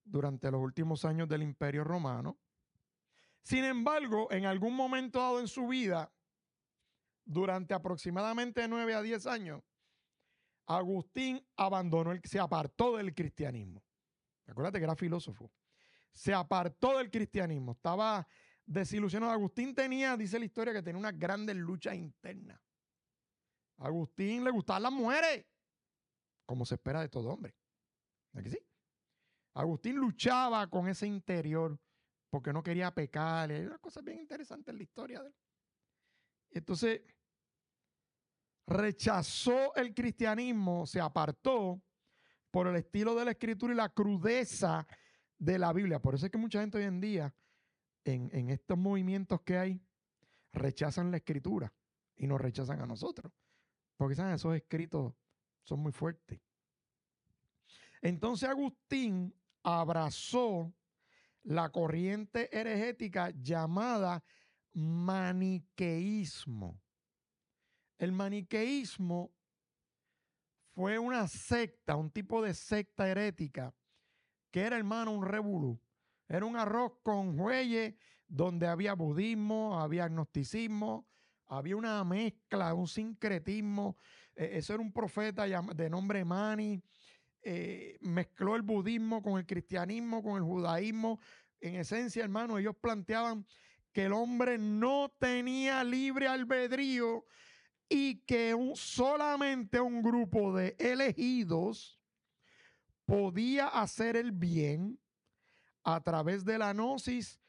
durante los últimos años del Imperio Romano. Sin embargo, en algún momento dado en su vida, durante aproximadamente 9 a 10 años, Agustín se apartó del cristianismo. Acuérdate que era filósofo. Se apartó del cristianismo. Estaba desilusionado. Agustín tenía, dice la historia, que tenía unas grandes luchas internas. A Agustín le gustaban las mujeres, como se espera de todo hombre. ¿Verdad que sí? Agustín luchaba con ese interior porque no quería pecar. Hay una cosa bien interesante en la historia de él. Entonces, rechazó el cristianismo, se apartó por el estilo de la escritura y la crudeza de la Biblia. Por eso es que mucha gente hoy en día, en estos movimientos que hay, rechazan la escritura y nos rechazan a nosotros. Porque ¿saben? Esos escritos son muy fuertes. Entonces Agustín abrazó la corriente heregética llamada maniqueísmo. El maniqueísmo fue una secta, un tipo de secta herética que era, hermano, un revolú. Era un arroz con jueyes donde había budismo, había agnosticismo, había una mezcla, un sincretismo. Eso era un profeta de nombre Mani. Mezcló el budismo con el cristianismo, con el judaísmo. En esencia, hermano, ellos planteaban que el hombre no tenía libre albedrío y que solamente un grupo de elegidos podía hacer el bien a través de la gnosis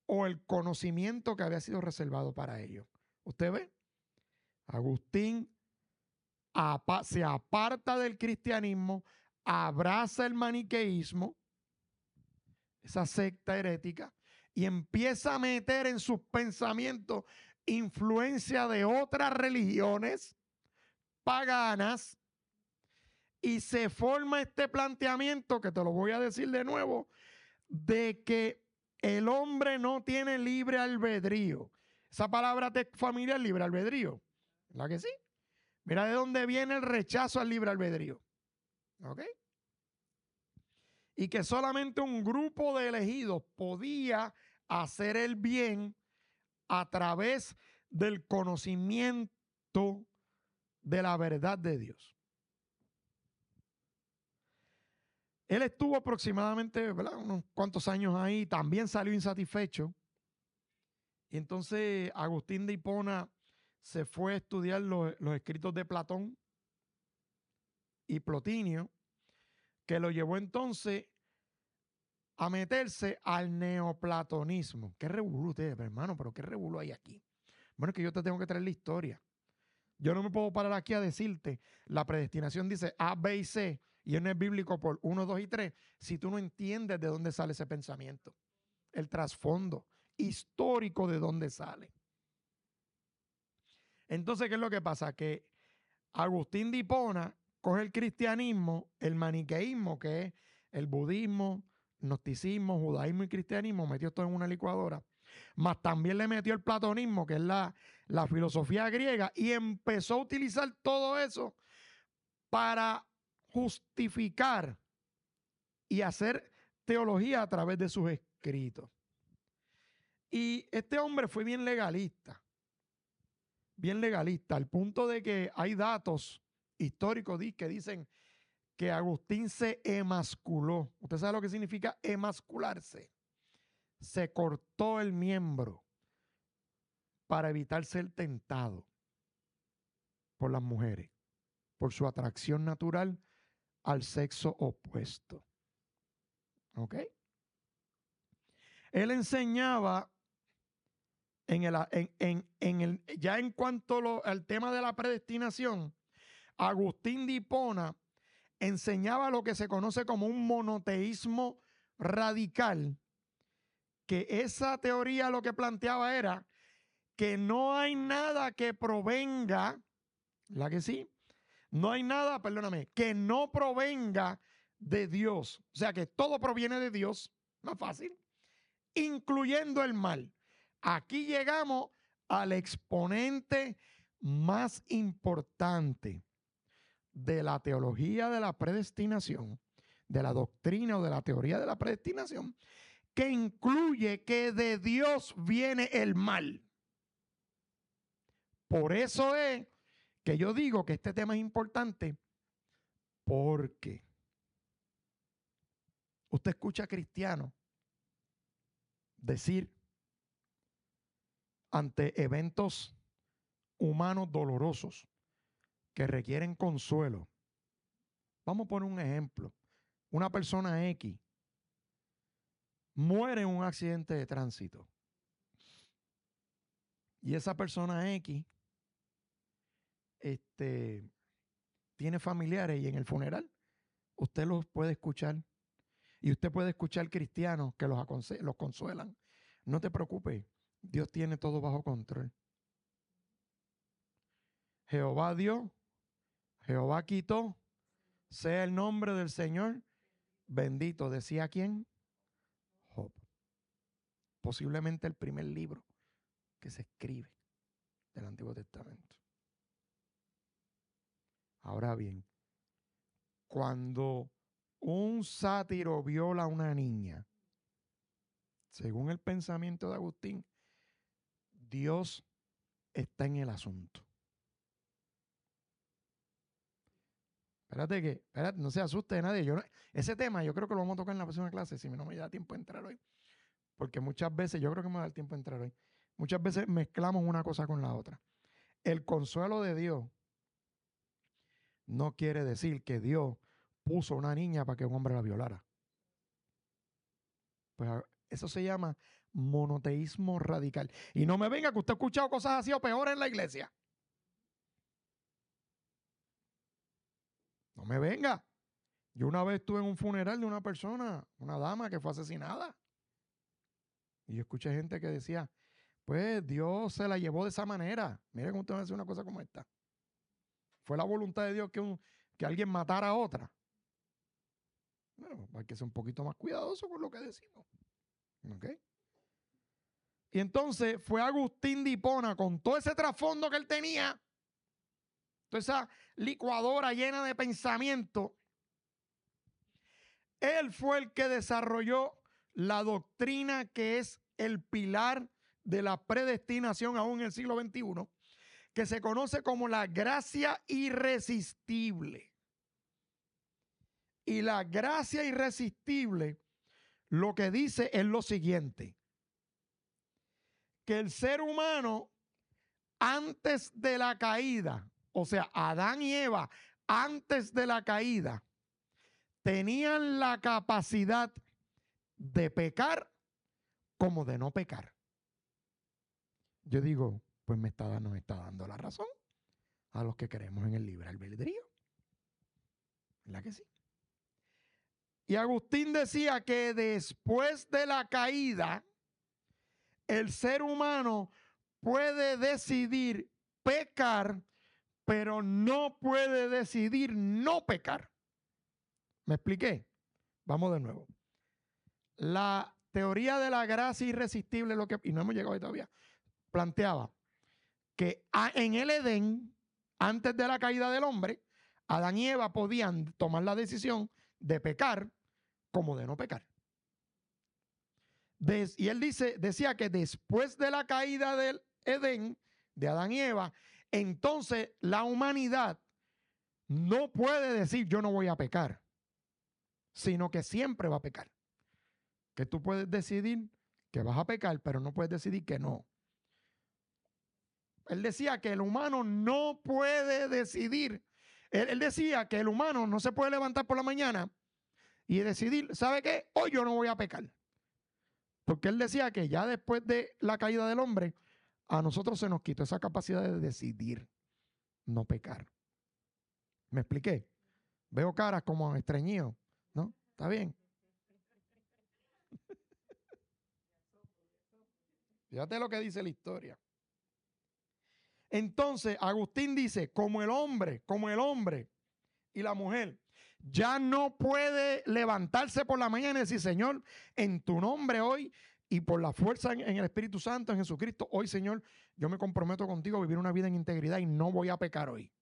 o el conocimiento que había sido reservado para ellos. ¿Usted ve? Agustín se aparta del cristianismo, abraza el maniqueísmo, esa secta herética, y empieza a meter en sus pensamientos influencia de otras religiones paganas, y se forma este planteamiento, que te lo voy a decir de nuevo, de que El hombre no tiene libre albedrío. Esa palabra familiar, libre albedrío. ¿Verdad que sí? Mira de dónde viene el rechazo al libre albedrío. ¿Ok? Y que solamente un grupo de elegidos podía hacer el bien a través del conocimiento de la verdad de Dios. Él estuvo aproximadamente, ¿verdad?, unos cuantos años ahí, también salió insatisfecho. Y entonces Agustín de Hipona se fue a estudiar los escritos de Platón y Plotinio, que lo llevó entonces a meterse al neoplatonismo. ¿Qué revolú ustedes, hermano? ¿Pero qué revolú hay aquí? Bueno, es que yo te tengo que traer la historia. Yo no me puedo parar aquí a decirte, la predestinación dice A, B y C, y no es bíblico por 1, 2 y 3, si tú no entiendes de dónde sale ese pensamiento, el trasfondo histórico de dónde sale. Entonces, ¿qué es lo que pasa? Que Agustín de Hipona coge el cristianismo, el maniqueísmo, que es el budismo, gnosticismo, judaísmo y cristianismo, metió todo en una licuadora, más también le metió el platonismo, que es la filosofía griega, y empezó a utilizar todo eso para justificar y hacer teología a través de sus escritos. Y este hombre fue bien legalista, al punto de que hay datos históricos que dicen que Agustín se emasculó. ¿Usted sabe lo que significa emascularse? Se cortó el miembro para evitar ser tentado por las mujeres, por su atracción natural al sexo opuesto. ¿Ok? Él enseñaba ya en cuanto al tema de la predestinación, Agustín de Hipona enseñaba lo que se conoce como un monoteísmo radical, que esa teoría lo que planteaba era que no hay nada que provenga, ¿la que sí? No hay nada, perdóname, que no provenga de Dios. O sea, que todo proviene de Dios, más fácil, incluyendo el mal. Aquí llegamos al exponente más importante de la teología de la predestinación, de la doctrina o de la teoría de la predestinación, que incluye que de Dios viene el mal. Por eso es que yo digo que este tema es importante, porque usted escucha a cristianos decir ante eventos humanos dolorosos que requieren consuelo. Vamos a poner un ejemplo. Una persona X muere en un accidente de tránsito. Y esa persona X tiene familiares, y en el funeral usted los puede escuchar. Y usted puede escuchar cristianos que los consuelan. No te preocupes, Dios tiene todo bajo control. Jehová dio, Jehová quitó, sea el nombre del Señor bendito. ¿Decía quién? Job. Posiblemente el primer libro que se escribe del Antiguo Testamento. Ahora bien, cuando un sátiro viola a una niña, según el pensamiento de Agustín, Dios está en el asunto. Espérate, no se asuste de nadie. Ese tema yo creo que lo vamos a tocar en la próxima clase, si no me da tiempo de entrar hoy. Porque muchas veces, yo creo que me da el tiempo de entrar hoy, muchas veces mezclamos una cosa con la otra. El consuelo de Dios no quiere decir que Dios puso una niña para que un hombre la violara. Pues eso se llama monoteísmo radical. Y no me venga que usted ha escuchado cosas así o peores en la iglesia. No me venga. Yo una vez estuve en un funeral de una persona, una dama que fue asesinada. Y yo escuché gente que decía, pues Dios se la llevó de esa manera. Miren cómo usted va a decir una cosa como esta. Fue la voluntad de Dios que alguien matara a otra. Bueno, hay que ser un poquito más cuidadoso con lo que decimos. ¿Ok? Y entonces fue Agustín de Hipona con todo ese trasfondo que él tenía, toda esa licuadora llena de pensamiento. Él fue el que desarrolló la doctrina que es el pilar de la predestinación aún en el siglo XXI, que se conoce como la gracia irresistible. Y la gracia irresistible lo que dice es lo siguiente: que el ser humano antes de la caída, o sea, Adán y Eva antes de la caída, tenían la capacidad de pecar como de no pecar. Yo digo, pues nos está dando la razón a los que creemos en el libre albedrío. ¿Verdad que sí? Y Agustín decía que después de la caída, el ser humano puede decidir pecar, pero no puede decidir no pecar. ¿Me expliqué? Vamos de nuevo. La teoría de la gracia irresistible, y no hemos llegado ahí todavía, planteaba que en el Edén, antes de la caída del hombre, Adán y Eva podían tomar la decisión de pecar como de no pecar. Y él decía que después de la caída del Edén, de Adán y Eva, entonces la humanidad no puede decir yo no voy a pecar, sino que siempre va a pecar. Que tú puedes decidir que vas a pecar, pero no puedes decidir que no. Él decía que el humano no puede decidir. Él decía que el humano no se puede levantar por la mañana y decidir, ¿sabe qué? Hoy yo no voy a pecar. Porque él decía que ya después de la caída del hombre, a nosotros se nos quitó esa capacidad de decidir no pecar. ¿Me expliqué? Veo caras como estreñidos, ¿no? ¿Está bien? Fíjate lo que dice la historia. Entonces, Agustín dice, como el hombre y la mujer ya no puede levantarse por la mañana y decir, Señor, en tu nombre hoy y por la fuerza en el Espíritu Santo, en Jesucristo, hoy, Señor, yo me comprometo contigo a vivir una vida en integridad y no voy a pecar hoy.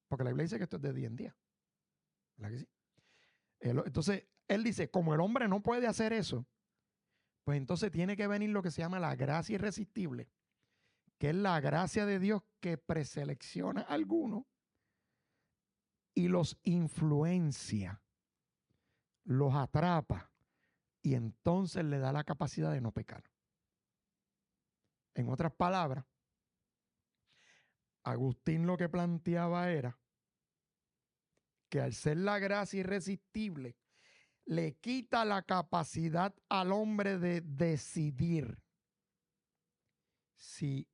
Porque la Biblia dice que esto es de día en día. ¿Verdad que sí? Entonces, él dice, como el hombre no puede hacer eso, pues entonces tiene que venir lo que se llama la gracia irresistible, que es la gracia de Dios que preselecciona a algunos y los influencia, los atrapa y entonces le da la capacidad de no pecar. En otras palabras, Agustín lo que planteaba era que al ser la gracia irresistible, le quita la capacidad al hombre de decidir si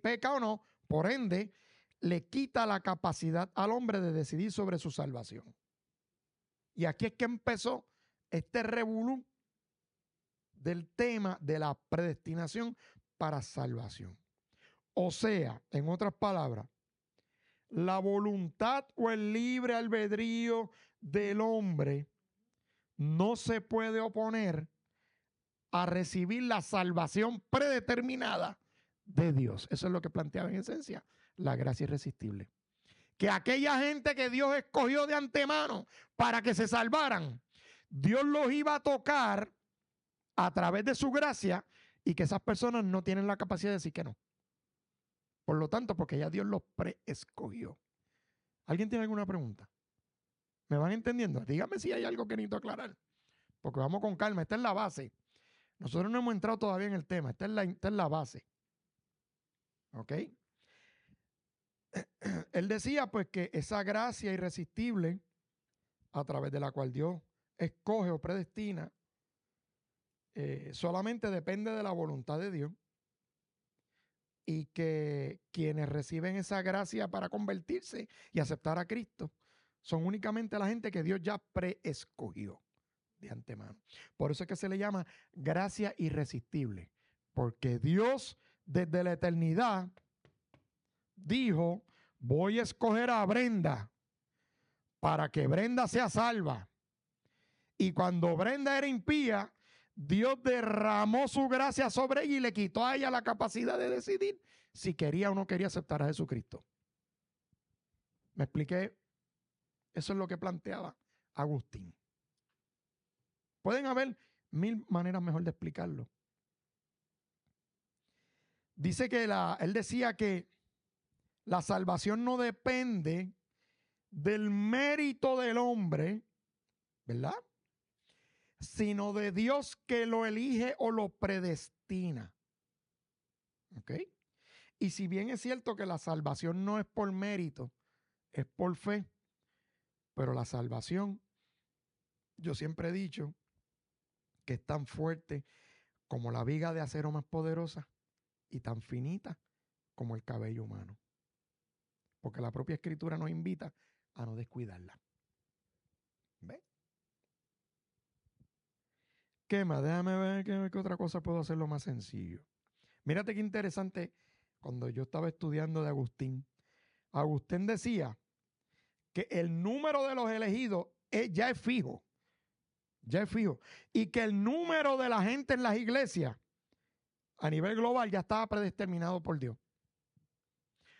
peca o no. Por ende, le quita la capacidad al hombre de decidir sobre su salvación. Y aquí es que empezó este revolú del tema de la predestinación para salvación. O sea, en otras palabras, la voluntad o el libre albedrío del hombre no se puede oponer a recibir la salvación predeterminada de Dios. Eso es lo que planteaba en esencia la gracia irresistible. Que aquella gente que Dios escogió de antemano para que se salvaran, Dios los iba a tocar a través de su gracia y que esas personas no tienen la capacidad de decir que no. Por lo tanto, porque ya Dios los preescogió. ¿Alguien tiene alguna pregunta? ¿Me van entendiendo? Dígame si hay algo que necesito aclarar. Porque vamos con calma. Esta es la base. Nosotros no hemos entrado todavía en el tema. Esta es la base. ¿Ok? Él decía pues que esa gracia irresistible a través de la cual Dios escoge o predestina solamente depende de la voluntad de Dios y que quienes reciben esa gracia para convertirse y aceptar a Cristo son únicamente la gente que Dios ya preescogió de antemano. Por eso es que se le llama gracia irresistible, porque Dios desde la eternidad dijo, voy a escoger a Brenda para que Brenda sea salva. Y cuando Brenda era impía, Dios derramó su gracia sobre ella y le quitó a ella la capacidad de decidir si quería o no quería aceptar a Jesucristo. ¿Me expliqué? Eso es lo que planteaba Agustín. Pueden haber 1000 maneras mejor de explicarlo. Dice que él decía que la salvación no depende del mérito del hombre, ¿verdad? Sino de Dios que lo elige o lo predestina. ¿Ok? Y si bien es cierto que la salvación no es por mérito, es por fe, pero la salvación, yo siempre he dicho que es tan fuerte como la viga de acero más poderosa y tan finita como el cabello humano. Porque la propia Escritura nos invita a no descuidarla. ¿Ves? ¿Qué más? Déjame ver qué otra cosa puedo hacerlo más sencillo. Mírate qué interesante, cuando yo estaba estudiando de Agustín, Agustín decía que el número de los elegidos ya es fijo, y que el número de la gente en las iglesias a nivel global ya estaba predeterminado por Dios.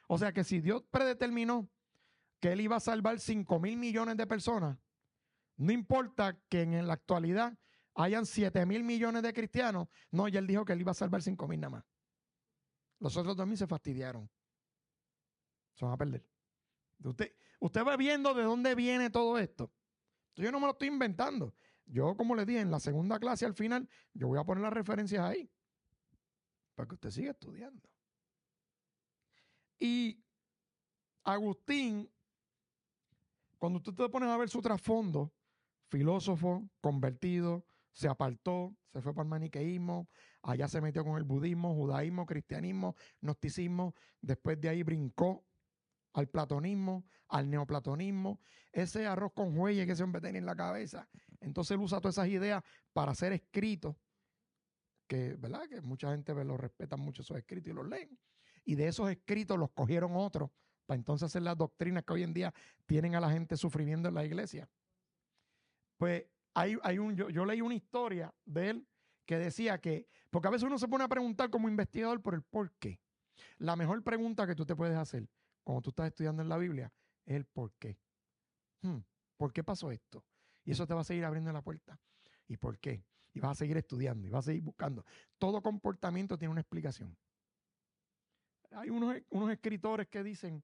O sea que si Dios predeterminó que Él iba a salvar 5,000 millones de personas, no importa que en la actualidad hayan 7,000 millones de cristianos, no, y Él dijo que Él iba a salvar 5,000 nada más. Los otros 2,000 se fastidiaron. Se van a perder. Usted va viendo de dónde viene todo esto. Yo no me lo estoy inventando. Yo, como le dije, en la segunda clase al final, yo voy a poner las referencias ahí para que usted siga estudiando. Y Agustín, cuando usted te pone a ver su trasfondo, filósofo, convertido, se apartó, se fue para el maniqueísmo, allá se metió con el budismo, judaísmo, cristianismo, gnosticismo, después de ahí brincó al platonismo, al neoplatonismo, ese arroz con jueyes que ese hombre tenía en la cabeza. Entonces él usa todas esas ideas para hacer escritos, que, ¿verdad? Que mucha gente los respeta mucho esos escritos y los leen. Y de esos escritos los cogieron otros para entonces hacer las doctrinas que hoy en día tienen a la gente sufriendo en la iglesia. Pues yo leí una historia de él que decía que, porque a veces uno se pone a preguntar como investigador por el por qué. La mejor pregunta que tú te puedes hacer cuando tú estás estudiando en la Biblia es el por qué. ¿Por qué pasó esto? Y eso te va a seguir abriendo la puerta. ¿Y por qué? Y vas a seguir estudiando y vas a seguir buscando. Todo comportamiento tiene una explicación. Hay unos escritores que dicen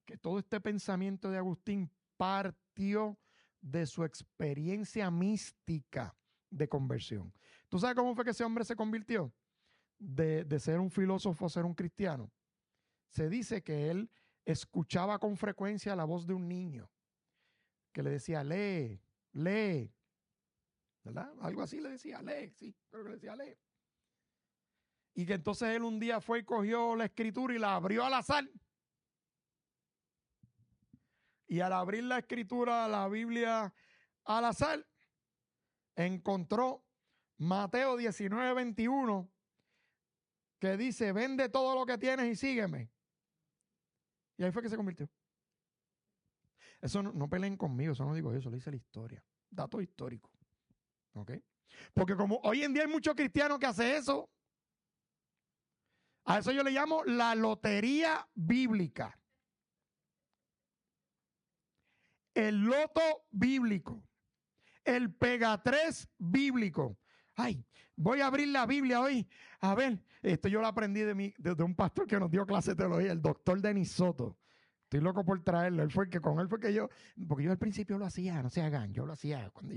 que todo este pensamiento de Agustín partió de su experiencia mística de conversión. ¿Tú sabes cómo fue que ese hombre se convirtió? De ser un filósofo a ser un cristiano. Se dice que él escuchaba con frecuencia la voz de un niño que le decía, lee, lee, ¿verdad? Algo así le decía, lee, sí, creo que le decía, lee. Y que entonces él un día fue y cogió la escritura y la abrió al azar. Y al abrir la escritura, la Biblia al azar, encontró Mateo 19:21, que dice, vende todo lo que tienes y sígueme. Y ahí fue que se convirtió. Eso no peleen conmigo, eso no digo yo, eso lo dice la historia. Dato histórico. ¿Ok? Porque como hoy en día hay muchos cristianos que hacen eso, a eso yo le llamo la lotería bíblica. El loto bíblico. El pegatrés bíblico. Ay, voy a abrir la Biblia hoy. A ver, esto yo lo aprendí de un pastor que nos dio clase de teología, el doctor Denis Soto. Estoy loco por traerlo. Con él fue que porque yo al principio lo hacía, no se hagan, yo lo hacía. Cuando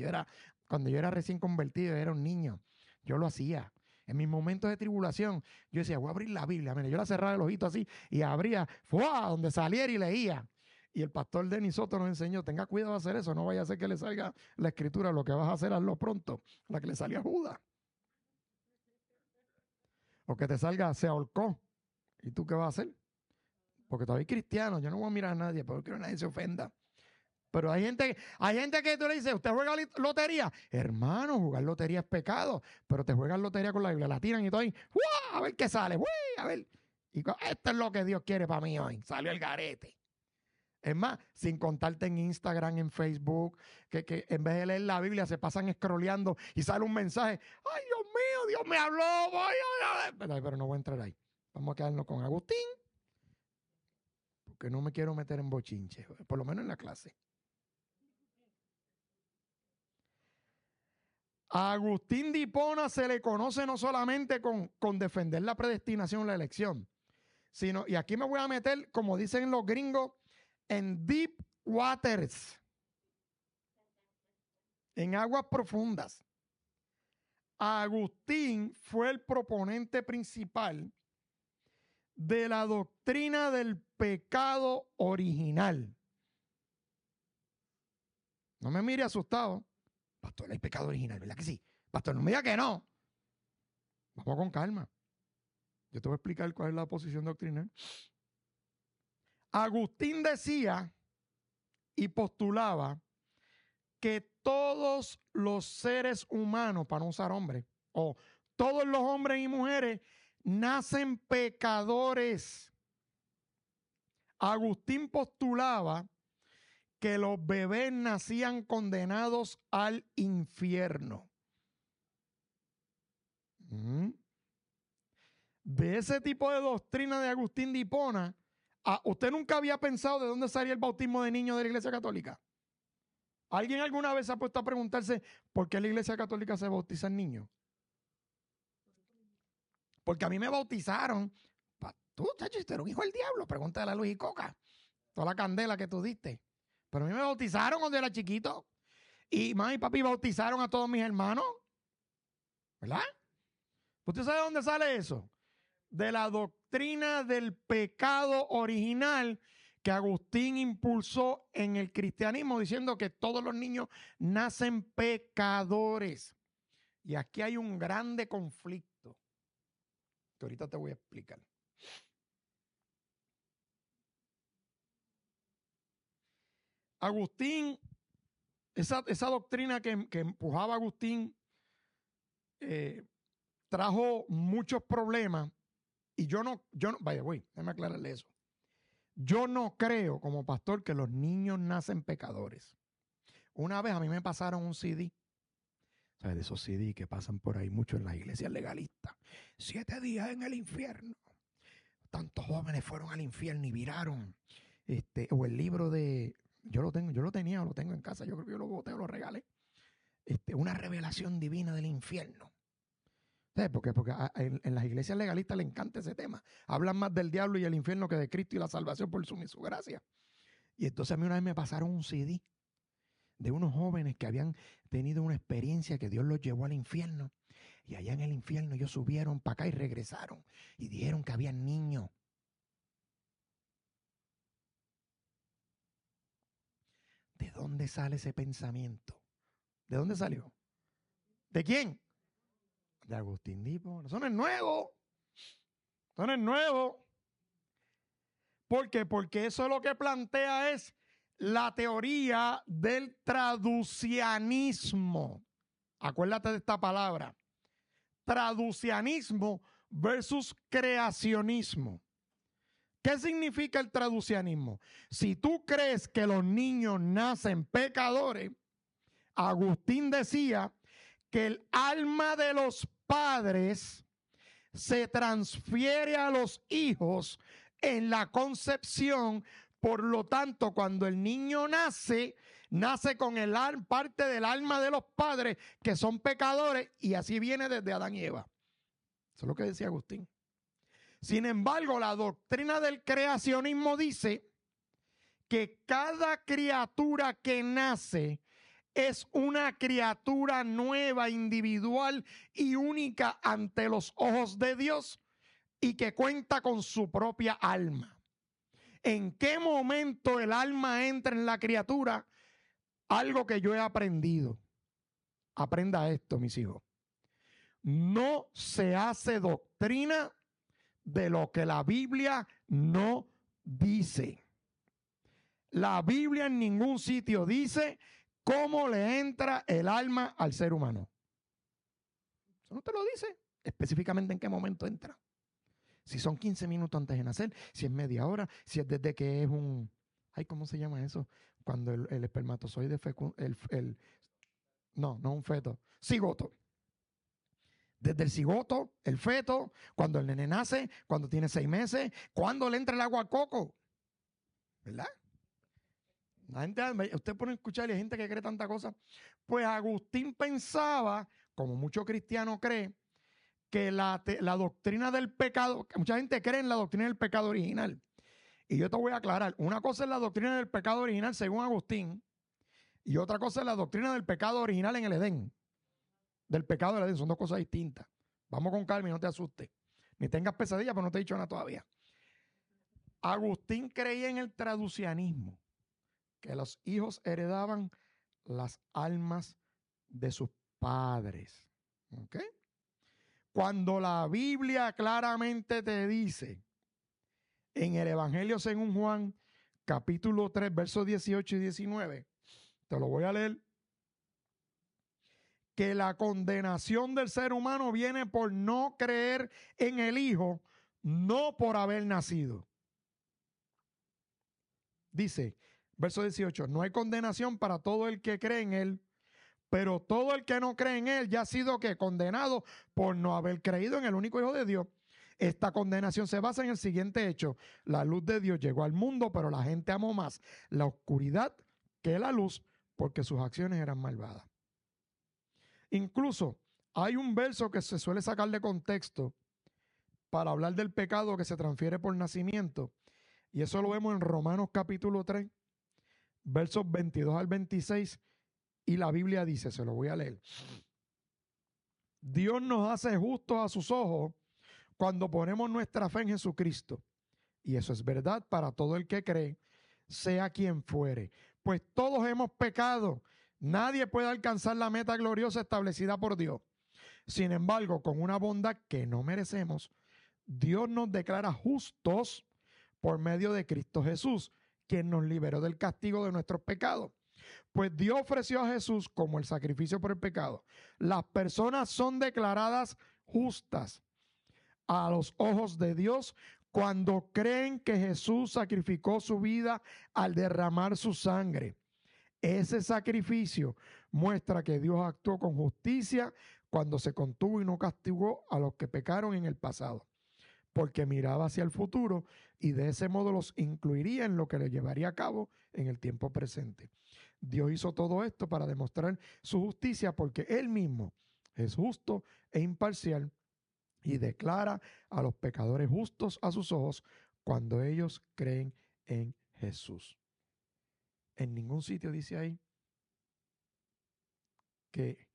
yo era recién convertido, era un niño, yo lo hacía. En mis momentos de tribulación, yo decía, voy a abrir la Biblia. Mira, yo la cerraba el ojito así y abría, ¡fua! Donde saliera y leía. Y el pastor Denis Soto nos enseñó, tenga cuidado de hacer eso, no vaya a hacer que le salga la escritura, lo que vas a hacer, hazlo pronto, la que le salía a Judas. O que te salga, se ahorcó. ¿Y tú qué vas a hacer? Porque todavía hay cristianos, yo no voy a mirar a nadie, porque no quiero que nadie se ofenda. Pero hay gente que tú le dices, ¿usted juega lotería? Hermano, jugar lotería es pecado, pero te juegas lotería con la Biblia, la tiran y todo ahí, ¡wow! A ver qué sale, ¡uy! A ver. Y esto es lo que Dios quiere para mí hoy. Salió el garete. Es más, sin contarte en Instagram, en Facebook, que en vez de leer la Biblia se pasan scrolleando y sale un mensaje. ¡Ay, Dios mío! Dios me habló. Pero no voy a entrar ahí. Vamos a quedarnos con Agustín, porque no me quiero meter en bochinche, por lo menos en la clase. A Agustín de Hipona se le conoce no solamente con defender la predestinación, la elección, sino, y aquí me voy a meter, como dicen los gringos, en deep waters, en aguas profundas. Agustín fue el proponente principal de la doctrina del pecado original. No me mire asustado. Pastor, hay pecado original, ¿verdad que sí? Pastor, no me diga que no. Vamos con calma. Yo te voy a explicar cuál es la posición doctrinal. Agustín decía y postulaba que todos los seres humanos, para no usar hombres, o todos los hombres y mujeres, nacen pecadores. Agustín postulaba que los bebés nacían condenados al infierno. De ese tipo de doctrina de Agustín de Hipona, ¿usted nunca había pensado de dónde salía el bautismo de niños de la Iglesia Católica? ¿Alguien alguna vez se ha puesto a preguntarse por qué la Iglesia Católica se bautiza en niños? Porque a mí me bautizaron. Tú, chacho, tú eres un hijo del diablo. Pregúntale a Luis y Coca. Toda la candela que tú diste. Pero a mí me bautizaron cuando era chiquito. Y mamá y papi bautizaron a todos mis hermanos. ¿Verdad? ¿Usted sabe de dónde sale eso? De la doctrina del pecado original que Agustín impulsó en el cristianismo, diciendo que todos los niños nacen pecadores. Y aquí hay un grande conflicto que ahorita te voy a explicar. Agustín, esa doctrina que empujaba Agustín trajo muchos problemas. Y yo no, vaya, güey, déjame aclararle eso. Yo no creo como pastor que los niños nacen pecadores. Una vez a mí me pasaron un CD, ¿sabes? De esos CD que pasan por ahí mucho en las iglesias legalistas. 7 días en el infierno. Tantos jóvenes fueron al infierno y viraron. O el libro de, yo lo tenía o lo tengo en casa, yo creo que yo lo boté o lo regalé. Una revelación divina del infierno. ¿Sabes? Porque en las iglesias legalistas le encanta ese tema. Hablan más del diablo y el infierno que de Cristo y la salvación por su gracia. Y entonces a mí una vez me pasaron un CD de unos jóvenes que habían tenido una experiencia que Dios los llevó al infierno. Y allá en el infierno ellos subieron para acá y regresaron. Y dijeron que había niños. ¿De dónde sale ese pensamiento? ¿De dónde salió? ¿De quién? De Agustín de Hipona. Eso no es nuevo. Eso no es nuevo. ¿Por qué? Porque eso lo que plantea es la teoría del traducianismo. Acuérdate de esta palabra. Traducianismo versus creacionismo. ¿Qué significa el traducianismo? Si tú crees que los niños nacen pecadores, Agustín decía que el alma de los padres se transfiere a los hijos en la concepción. Por lo tanto, cuando el niño nace con parte del alma de los padres que son pecadores, y así viene desde Adán y Eva. Eso es lo que decía Agustín. Sin embargo, la doctrina del creacionismo dice que cada criatura que nace es una criatura nueva, individual y única ante los ojos de Dios y que cuenta con su propia alma. ¿En qué momento el alma entra en la criatura? Algo que yo he aprendido. Aprenda esto, mis hijos. No se hace doctrina de lo que la Biblia no dice. La Biblia en ningún sitio dice cómo le entra el alma al ser humano. Eso no te lo dice específicamente en qué momento entra. Si son 15 minutos antes de nacer, si es media hora, si es desde que es un Ay, ¿cómo se llama eso? Cuando el espermatozoide no un feto, cigoto. Desde el cigoto, el feto, cuando el nene nace, cuando tiene 6 meses, cuando le entra el agua al coco. ¿Verdad? La gente, usted pone a escuchar y hay gente que cree tanta cosa. Pues Agustín pensaba, como muchos cristianos creen, que la doctrina del pecado, que mucha gente cree en la doctrina del pecado original. Y yo te voy a aclarar, una cosa es la doctrina del pecado original según Agustín, y otra cosa es la doctrina del pecado original en el Edén. Del pecado del Edén, son dos cosas distintas. Vamos con calma y no te asustes. Ni tengas pesadillas, pero no te he dicho nada todavía. Agustín creía en el traducianismo, que los hijos heredaban las almas de sus padres. ¿Ok? Cuando la Biblia claramente te dice en el Evangelio según Juan, capítulo 3, versos 18 y 19, te lo voy a leer, que la condenación del ser humano viene por no creer en el Hijo, no por haber nacido. Dice, verso 18, no hay condenación para todo el que cree en Él, pero todo el que no cree en Él ya ha sido ¿qué? Condenado por no haber creído en el único Hijo de Dios. Esta condenación se basa en el siguiente hecho: la luz de Dios llegó al mundo, pero la gente amó más la oscuridad que la luz porque sus acciones eran malvadas. Incluso hay un verso que se suele sacar de contexto para hablar del pecado que se transfiere por nacimiento, y eso lo vemos en Romanos capítulo 3, versos 22 al 26, y la Biblia dice, se lo voy a leer: Dios nos hace justos a sus ojos cuando ponemos nuestra fe en Jesucristo. Y eso es verdad para todo el que cree, sea quien fuere. Pues todos hemos pecado. Nadie puede alcanzar la meta gloriosa establecida por Dios. Sin embargo, con una bondad que no merecemos, Dios nos declara justos por medio de Cristo Jesús, quien nos liberó del castigo de nuestros pecados. Pues Dios ofreció a Jesús como el sacrificio por el pecado. Las personas son declaradas justas a los ojos de Dios cuando creen que Jesús sacrificó su vida al derramar su sangre. Ese sacrificio muestra que Dios actuó con justicia cuando se contuvo y no castigó a los que pecaron en el pasado, porque miraba hacia el futuro y de ese modo los incluiría en lo que le llevaría a cabo en el tiempo presente. Dios hizo todo esto para demostrar su justicia, porque Él mismo es justo e imparcial y declara a los pecadores justos a sus ojos cuando ellos creen en Jesús. En ningún sitio dice ahí que,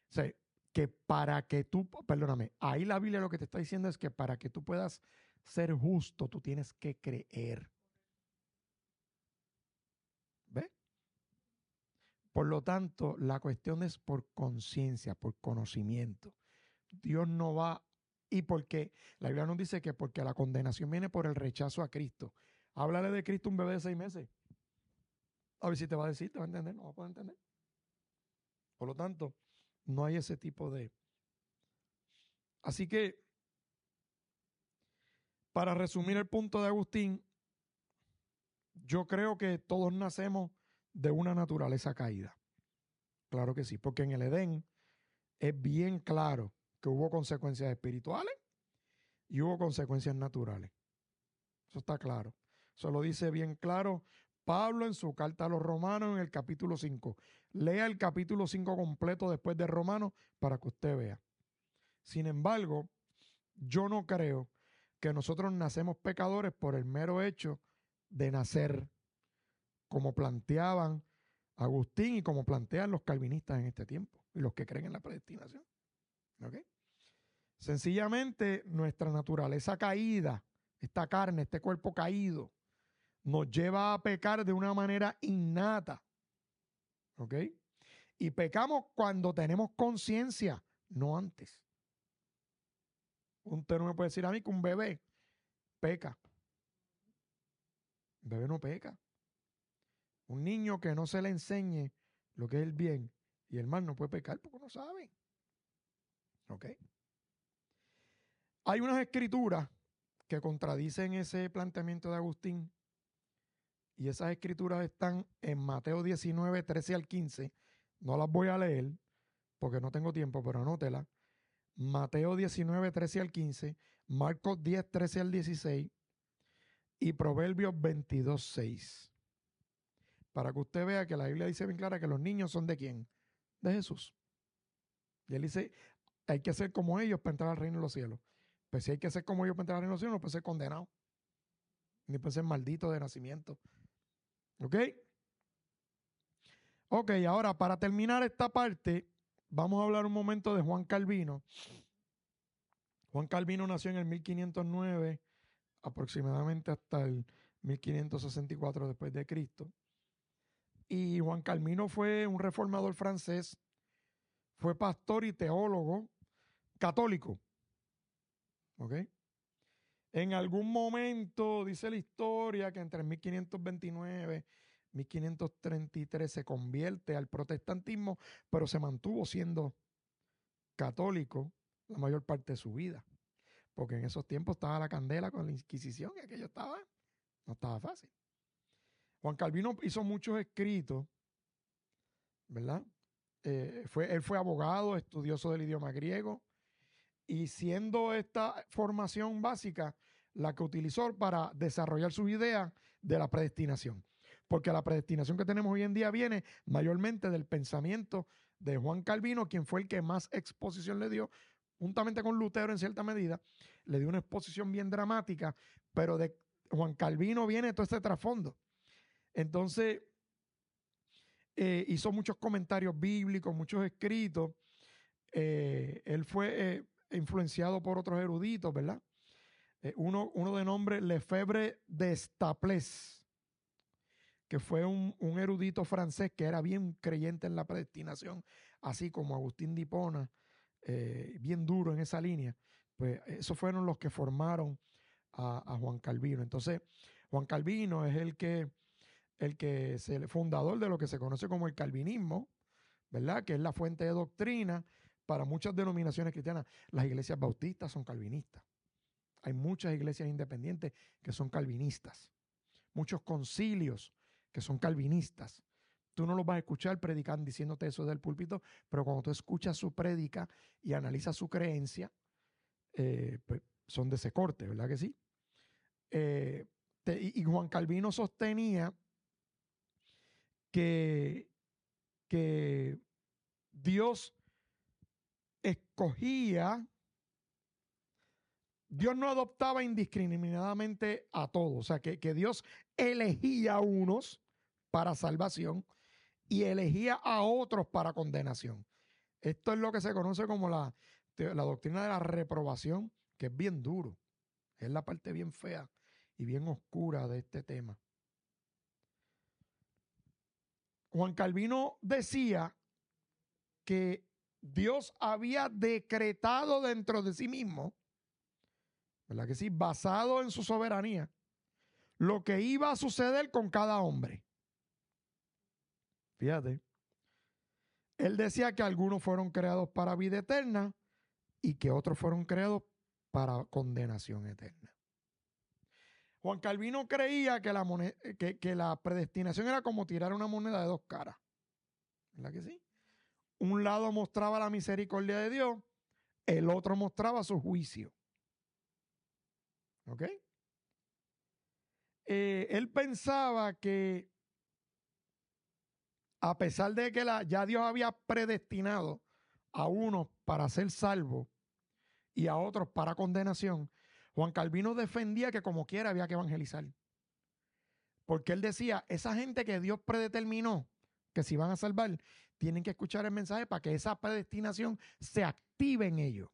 o sea, que para que tú, perdóname, ahí la Biblia lo que te está diciendo es que para que tú puedas ser justo, tú tienes que creer. ¿Ves? Por lo tanto, la cuestión es por conciencia, por conocimiento. Dios no va, y porque la Biblia nos dice que porque la condenación viene por el rechazo a Cristo. Háblale de Cristo a un bebé de 6 meses. A ver si te va a decir, te va a entender, no va a poder entender. Por lo tanto, no hay ese tipo de... Así que, para resumir el punto de Agustín, yo creo que todos nacemos de una naturaleza caída. Claro que sí, porque en el Edén es bien claro que hubo consecuencias espirituales y hubo consecuencias naturales. Eso está claro. Eso lo dice bien claro Pablo en su carta a los Romanos en el capítulo 5. Lea el capítulo 5 completo después de Romanos para que usted vea. Sin embargo, yo no creo que nosotros nacemos pecadores por el mero hecho de nacer, como planteaban Agustín y como plantean los calvinistas en este tiempo y los que creen en la predestinación. ¿Okay? Sencillamente, nuestra naturaleza caída, esta carne, este cuerpo caído, nos lleva a pecar de una manera innata. ¿Ok? Y pecamos cuando tenemos conciencia, no antes. Usted no me puede decir a mí que un bebé peca. Un bebé no peca. Un niño que no se le enseñe lo que es el bien y el mal no puede pecar porque no sabe. ¿Ok? Hay unas escrituras que contradicen ese planteamiento de Agustín Y esas escrituras están en Mateo 19, 13 al 15. No las voy a leer porque no tengo tiempo, pero anótela. Mateo 19, 13 al 15, Marcos 10, 13 al 16 y Proverbios 22, 6. Para que usted vea que la Biblia dice bien clara que los niños son ¿de quién? De Jesús. Y él dice, hay que ser como ellos para entrar al reino de los cielos. Pues si hay que ser como ellos para entrar al reino de los cielos, no puede ser condenado. Ni puede ser maldito de nacimiento. ¿Ok? Ok, ahora para terminar esta parte, vamos a hablar un momento de Juan Calvino. Juan Calvino nació en el 1509, aproximadamente hasta el 1564 después de Cristo. Y Juan Calvino fue un reformador francés, fue pastor y teólogo católico. ¿Ok? En algún momento, dice la historia, que entre 1529 y 1533 se convierte al protestantismo, pero se mantuvo siendo católico la mayor parte de su vida. Porque en esos tiempos estaba la candela con la Inquisición y aquello no estaba fácil. Juan Calvino hizo muchos escritos, ¿verdad? Él fue abogado, estudioso del idioma griego, y siendo esta formación básica la que utilizó para desarrollar sus ideas de la predestinación. Porque la predestinación que tenemos hoy en día viene mayormente del pensamiento de Juan Calvino, quien fue el que más exposición le dio, juntamente con Lutero en cierta medida, le dio una exposición bien dramática, pero de Juan Calvino viene todo este trasfondo. Entonces, hizo muchos comentarios bíblicos, muchos escritos. Él fue influenciado por otros eruditos, ¿verdad? Uno de nombre Lefebvre d'Estaplés, que fue un erudito francés que era bien creyente en la predestinación, así como Agustín de Hipona, bien duro en esa línea. Pues esos fueron los que formaron a Juan Calvino. Entonces, Juan Calvino es el que es el fundador de lo que se conoce como el calvinismo, ¿verdad? Que es la fuente de doctrina para muchas denominaciones cristianas. Las iglesias bautistas son calvinistas. Hay muchas iglesias independientes que son calvinistas. Muchos concilios que son calvinistas. Tú no los vas a escuchar predicando diciéndote eso del púlpito, pero cuando tú escuchas su prédica y analizas su creencia, pues son de ese corte, ¿verdad que sí? Y Juan Calvino sostenía que Dios escogía, Dios no adoptaba indiscriminadamente a todos, o sea, que Dios elegía a unos para salvación y elegía a otros para condenación. Esto es lo que se conoce como la doctrina de la reprobación, que es bien duro, es la parte bien fea y bien oscura de este tema. Juan Calvino decía que Dios había decretado dentro de sí mismo, ¿verdad que sí? Basado en su soberanía, lo que iba a suceder con cada hombre. Fíjate. Él decía que algunos fueron creados para vida eterna y que otros fueron creados para condenación eterna. Juan Calvino creía que la predestinación era como tirar una moneda de dos caras. ¿Verdad que sí? Un lado mostraba la misericordia de Dios, el otro mostraba su juicio. ¿Ok? Él pensaba que a pesar de que ya Dios había predestinado a unos para ser salvos y a otros para condenación, Juan Calvino defendía que como quiera había que evangelizar. Porque él decía, esa gente que Dios predeterminó que se iban a salvar, tienen que escuchar el mensaje para que esa predestinación se active en ellos.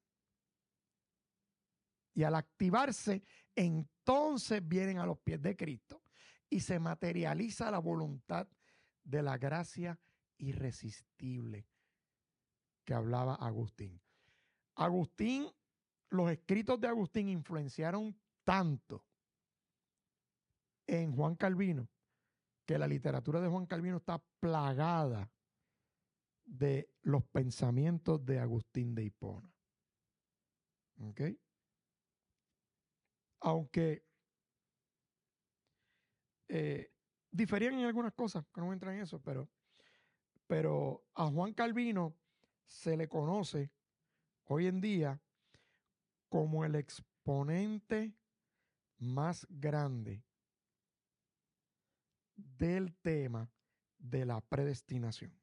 Y al activarse, entonces vienen a los pies de Cristo y se materializa la voluntad de la gracia irresistible que hablaba Agustín. Los escritos de Agustín influenciaron tanto en Juan Calvino que la literatura de Juan Calvino está plagada de los pensamientos de Agustín de Hipona. ¿Ok? Aunque diferían en algunas cosas, que no voy a entrar en eso, pero a Juan Calvino se le conoce hoy en día como el exponente más grande del tema de la predestinación,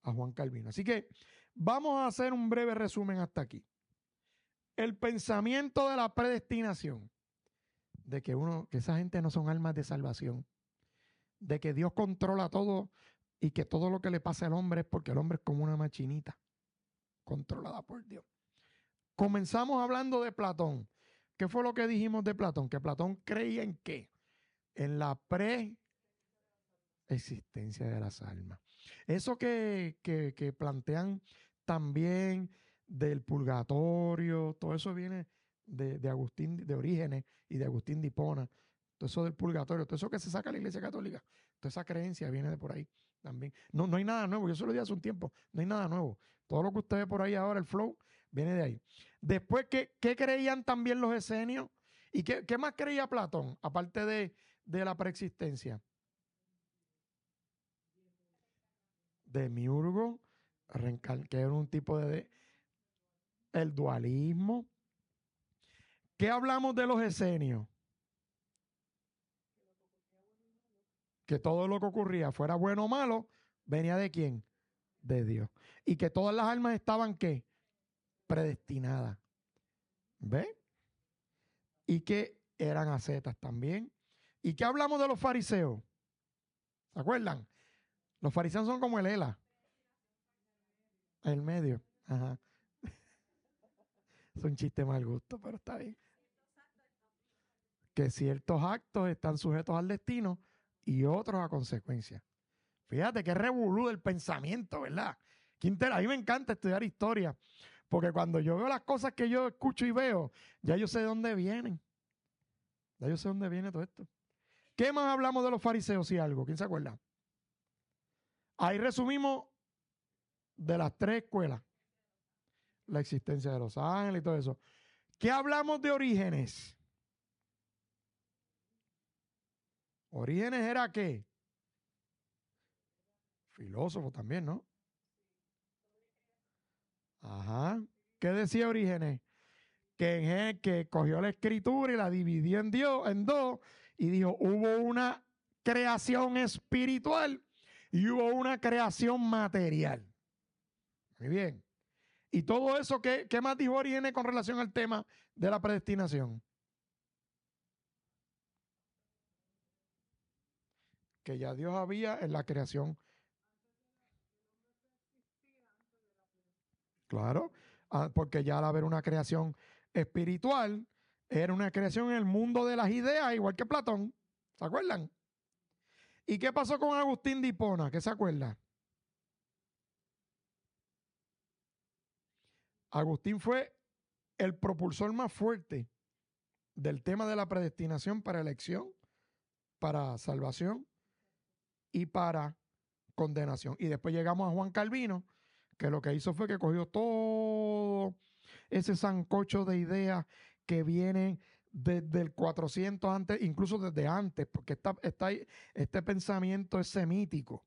a Juan Calvino. Así que vamos a hacer un breve resumen hasta aquí. El pensamiento de la predestinación, de que esa gente no son almas de salvación, de que Dios controla todo y que todo lo que le pasa al hombre es porque el hombre es como una machinita controlada por Dios. Comenzamos hablando de Platón. ¿Qué fue lo que dijimos de Platón? Que Platón creía en qué? En la preexistencia de las almas. Eso que plantean también del purgatorio, todo eso viene de Agustín de Orígenes y de Agustín de Hipona. Todo eso del purgatorio, todo eso que se saca a la Iglesia Católica, toda esa creencia viene de por ahí también. No hay nada nuevo, yo se lo dije hace un tiempo, no hay nada nuevo. Todo lo que usted ve por ahí ahora, el flow, viene de ahí. Después, ¿qué creían también los esenios? ¿Y qué más creía Platón, aparte de la preexistencia? Demiurgo, que era un tipo el dualismo. ¿Qué hablamos de los esenios? Que todo lo que ocurría, fuera bueno o malo, venía ¿de quién? De Dios. Y que todas las almas estaban ¿qué? Predestinadas. ¿Ve? Y que eran ascetas también. ¿Y qué hablamos de los fariseos? ¿Se acuerdan? Los fariseos son como el ELA. El medio. Ajá. Es un chiste mal gusto, pero está bien. Que ciertos actos están sujetos al destino y otros a consecuencias. Fíjate qué revolú del pensamiento, ¿verdad? A mí me encanta estudiar historia, porque cuando yo veo las cosas que yo escucho y veo, ya yo sé de dónde vienen. Ya yo sé de dónde viene todo esto. ¿Qué más hablamos de los fariseos y algo? ¿Quién se acuerda? Ahí resumimos de las tres escuelas. La existencia de los ángeles y todo eso. ¿Qué hablamos de Orígenes? Orígenes era ¿qué? Filósofo también, ¿no? Ajá. ¿Qué decía Orígenes? Que cogió la escritura y la dividió en dos y dijo, hubo una creación espiritual y hubo una creación material. Muy bien. Y todo eso, ¿qué más dijo Orígenes con relación al tema de la predestinación? Que ya Dios había en la creación. Claro, porque ya al haber una creación espiritual, era una creación en el mundo de las ideas, igual que Platón. ¿Se acuerdan? ¿Y qué pasó con Agustín de Hipona? ¿Qué se acuerda? Agustín fue el propulsor más fuerte del tema de la predestinación para elección, para salvación y para condenación. Y después llegamos a Juan Calvino, que lo que hizo fue que cogió todo ese sancocho de ideas que vienen desde el 400 antes, incluso desde antes, porque este pensamiento es semítico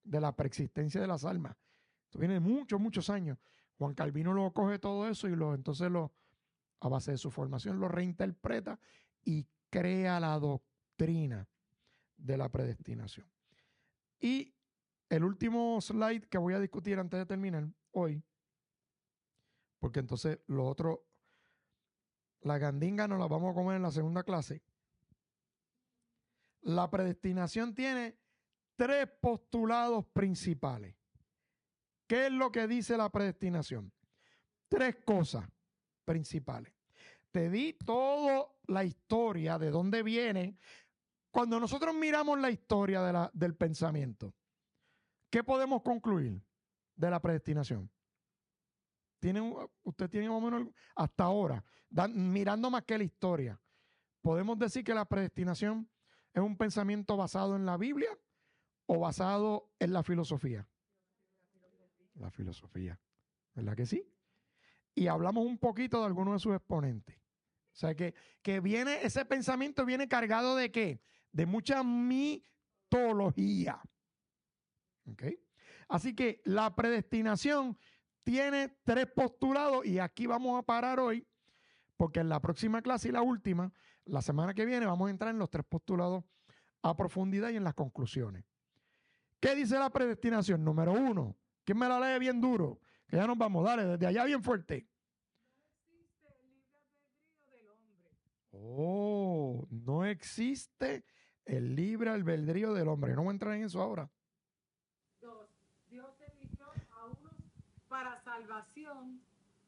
de la preexistencia de las almas. Esto viene de muchos, muchos años. Juan Calvino lo coge todo eso y entonces a base de su formación lo reinterpreta y crea la doctrina de la predestinación. Y el último slide que voy a discutir antes de terminar hoy, porque entonces lo otro, la gandinga nos la vamos a comer en la segunda clase. La predestinación tiene tres postulados principales. ¿Qué es lo que dice la predestinación? Tres cosas principales. Te di toda la historia de dónde viene. Cuando nosotros miramos la historia del pensamiento, ¿qué podemos concluir de la predestinación? Usted tiene más o menos hasta ahora, mirando más que la historia, ¿podemos decir que la predestinación es un pensamiento basado en la Biblia o basado en la filosofía? La filosofía, ¿verdad que sí? Y hablamos un poquito de algunos de sus exponentes. O sea, que ese pensamiento viene cargado de ¿qué? De mucha ontología. ¿Ok? Así que la predestinación tiene 3 postulados y aquí vamos a parar hoy porque en la próxima clase y la última, la semana que viene, vamos a entrar en los 3 postulados a profundidad y en las conclusiones. ¿Qué dice la predestinación? Número 1. ¿Quién me la lee bien duro? Que ya nos vamos, dale, desde allá bien fuerte. Oh, no existe el libre albedrío del hombre. No voy a entrar en eso ahora. 2. Dios eligió a unos para salvación,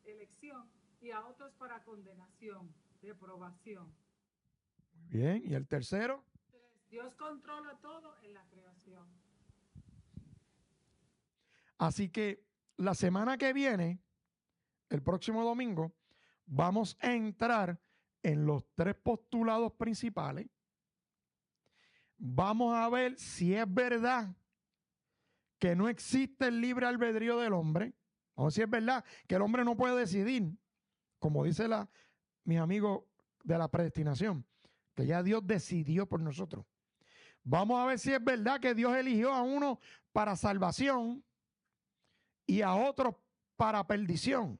elección, y a otros para condenación, reprobación. Muy bien. ¿Y el tercero? 3. Dios controla todo en la creación. Así que la semana que viene, el próximo domingo, vamos a entrar en los 3 postulados principales. Vamos a ver si es verdad que no existe el libre albedrío del hombre, o si es verdad que el hombre no puede decidir, como dice mis amigos de la predestinación, que ya Dios decidió por nosotros. Vamos a ver si es verdad que Dios eligió a uno para salvación y a otros para perdición.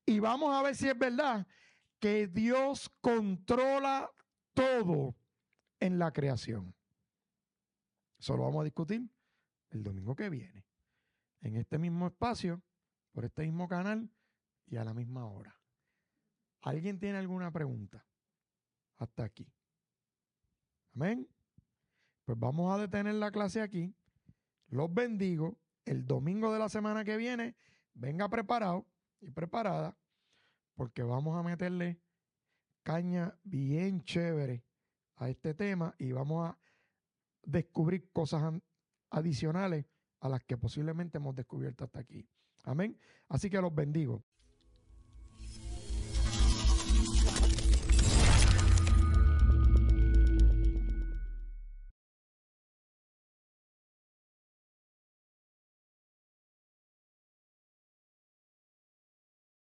Y vamos a ver si es verdad que Dios controla todo en la creación. Eso lo vamos a discutir el domingo que viene, en este mismo espacio, por este mismo canal y a la misma hora. ¿Alguien tiene alguna pregunta? Hasta aquí. Amén. Pues vamos a detener la clase aquí. Los bendigo. El domingo de la semana que viene, venga preparado y preparada, porque vamos a meterle caña bien chévere a este tema y vamos a descubrir cosas adicionales a las que posiblemente hemos descubierto hasta aquí. Amén. Así que los bendigo.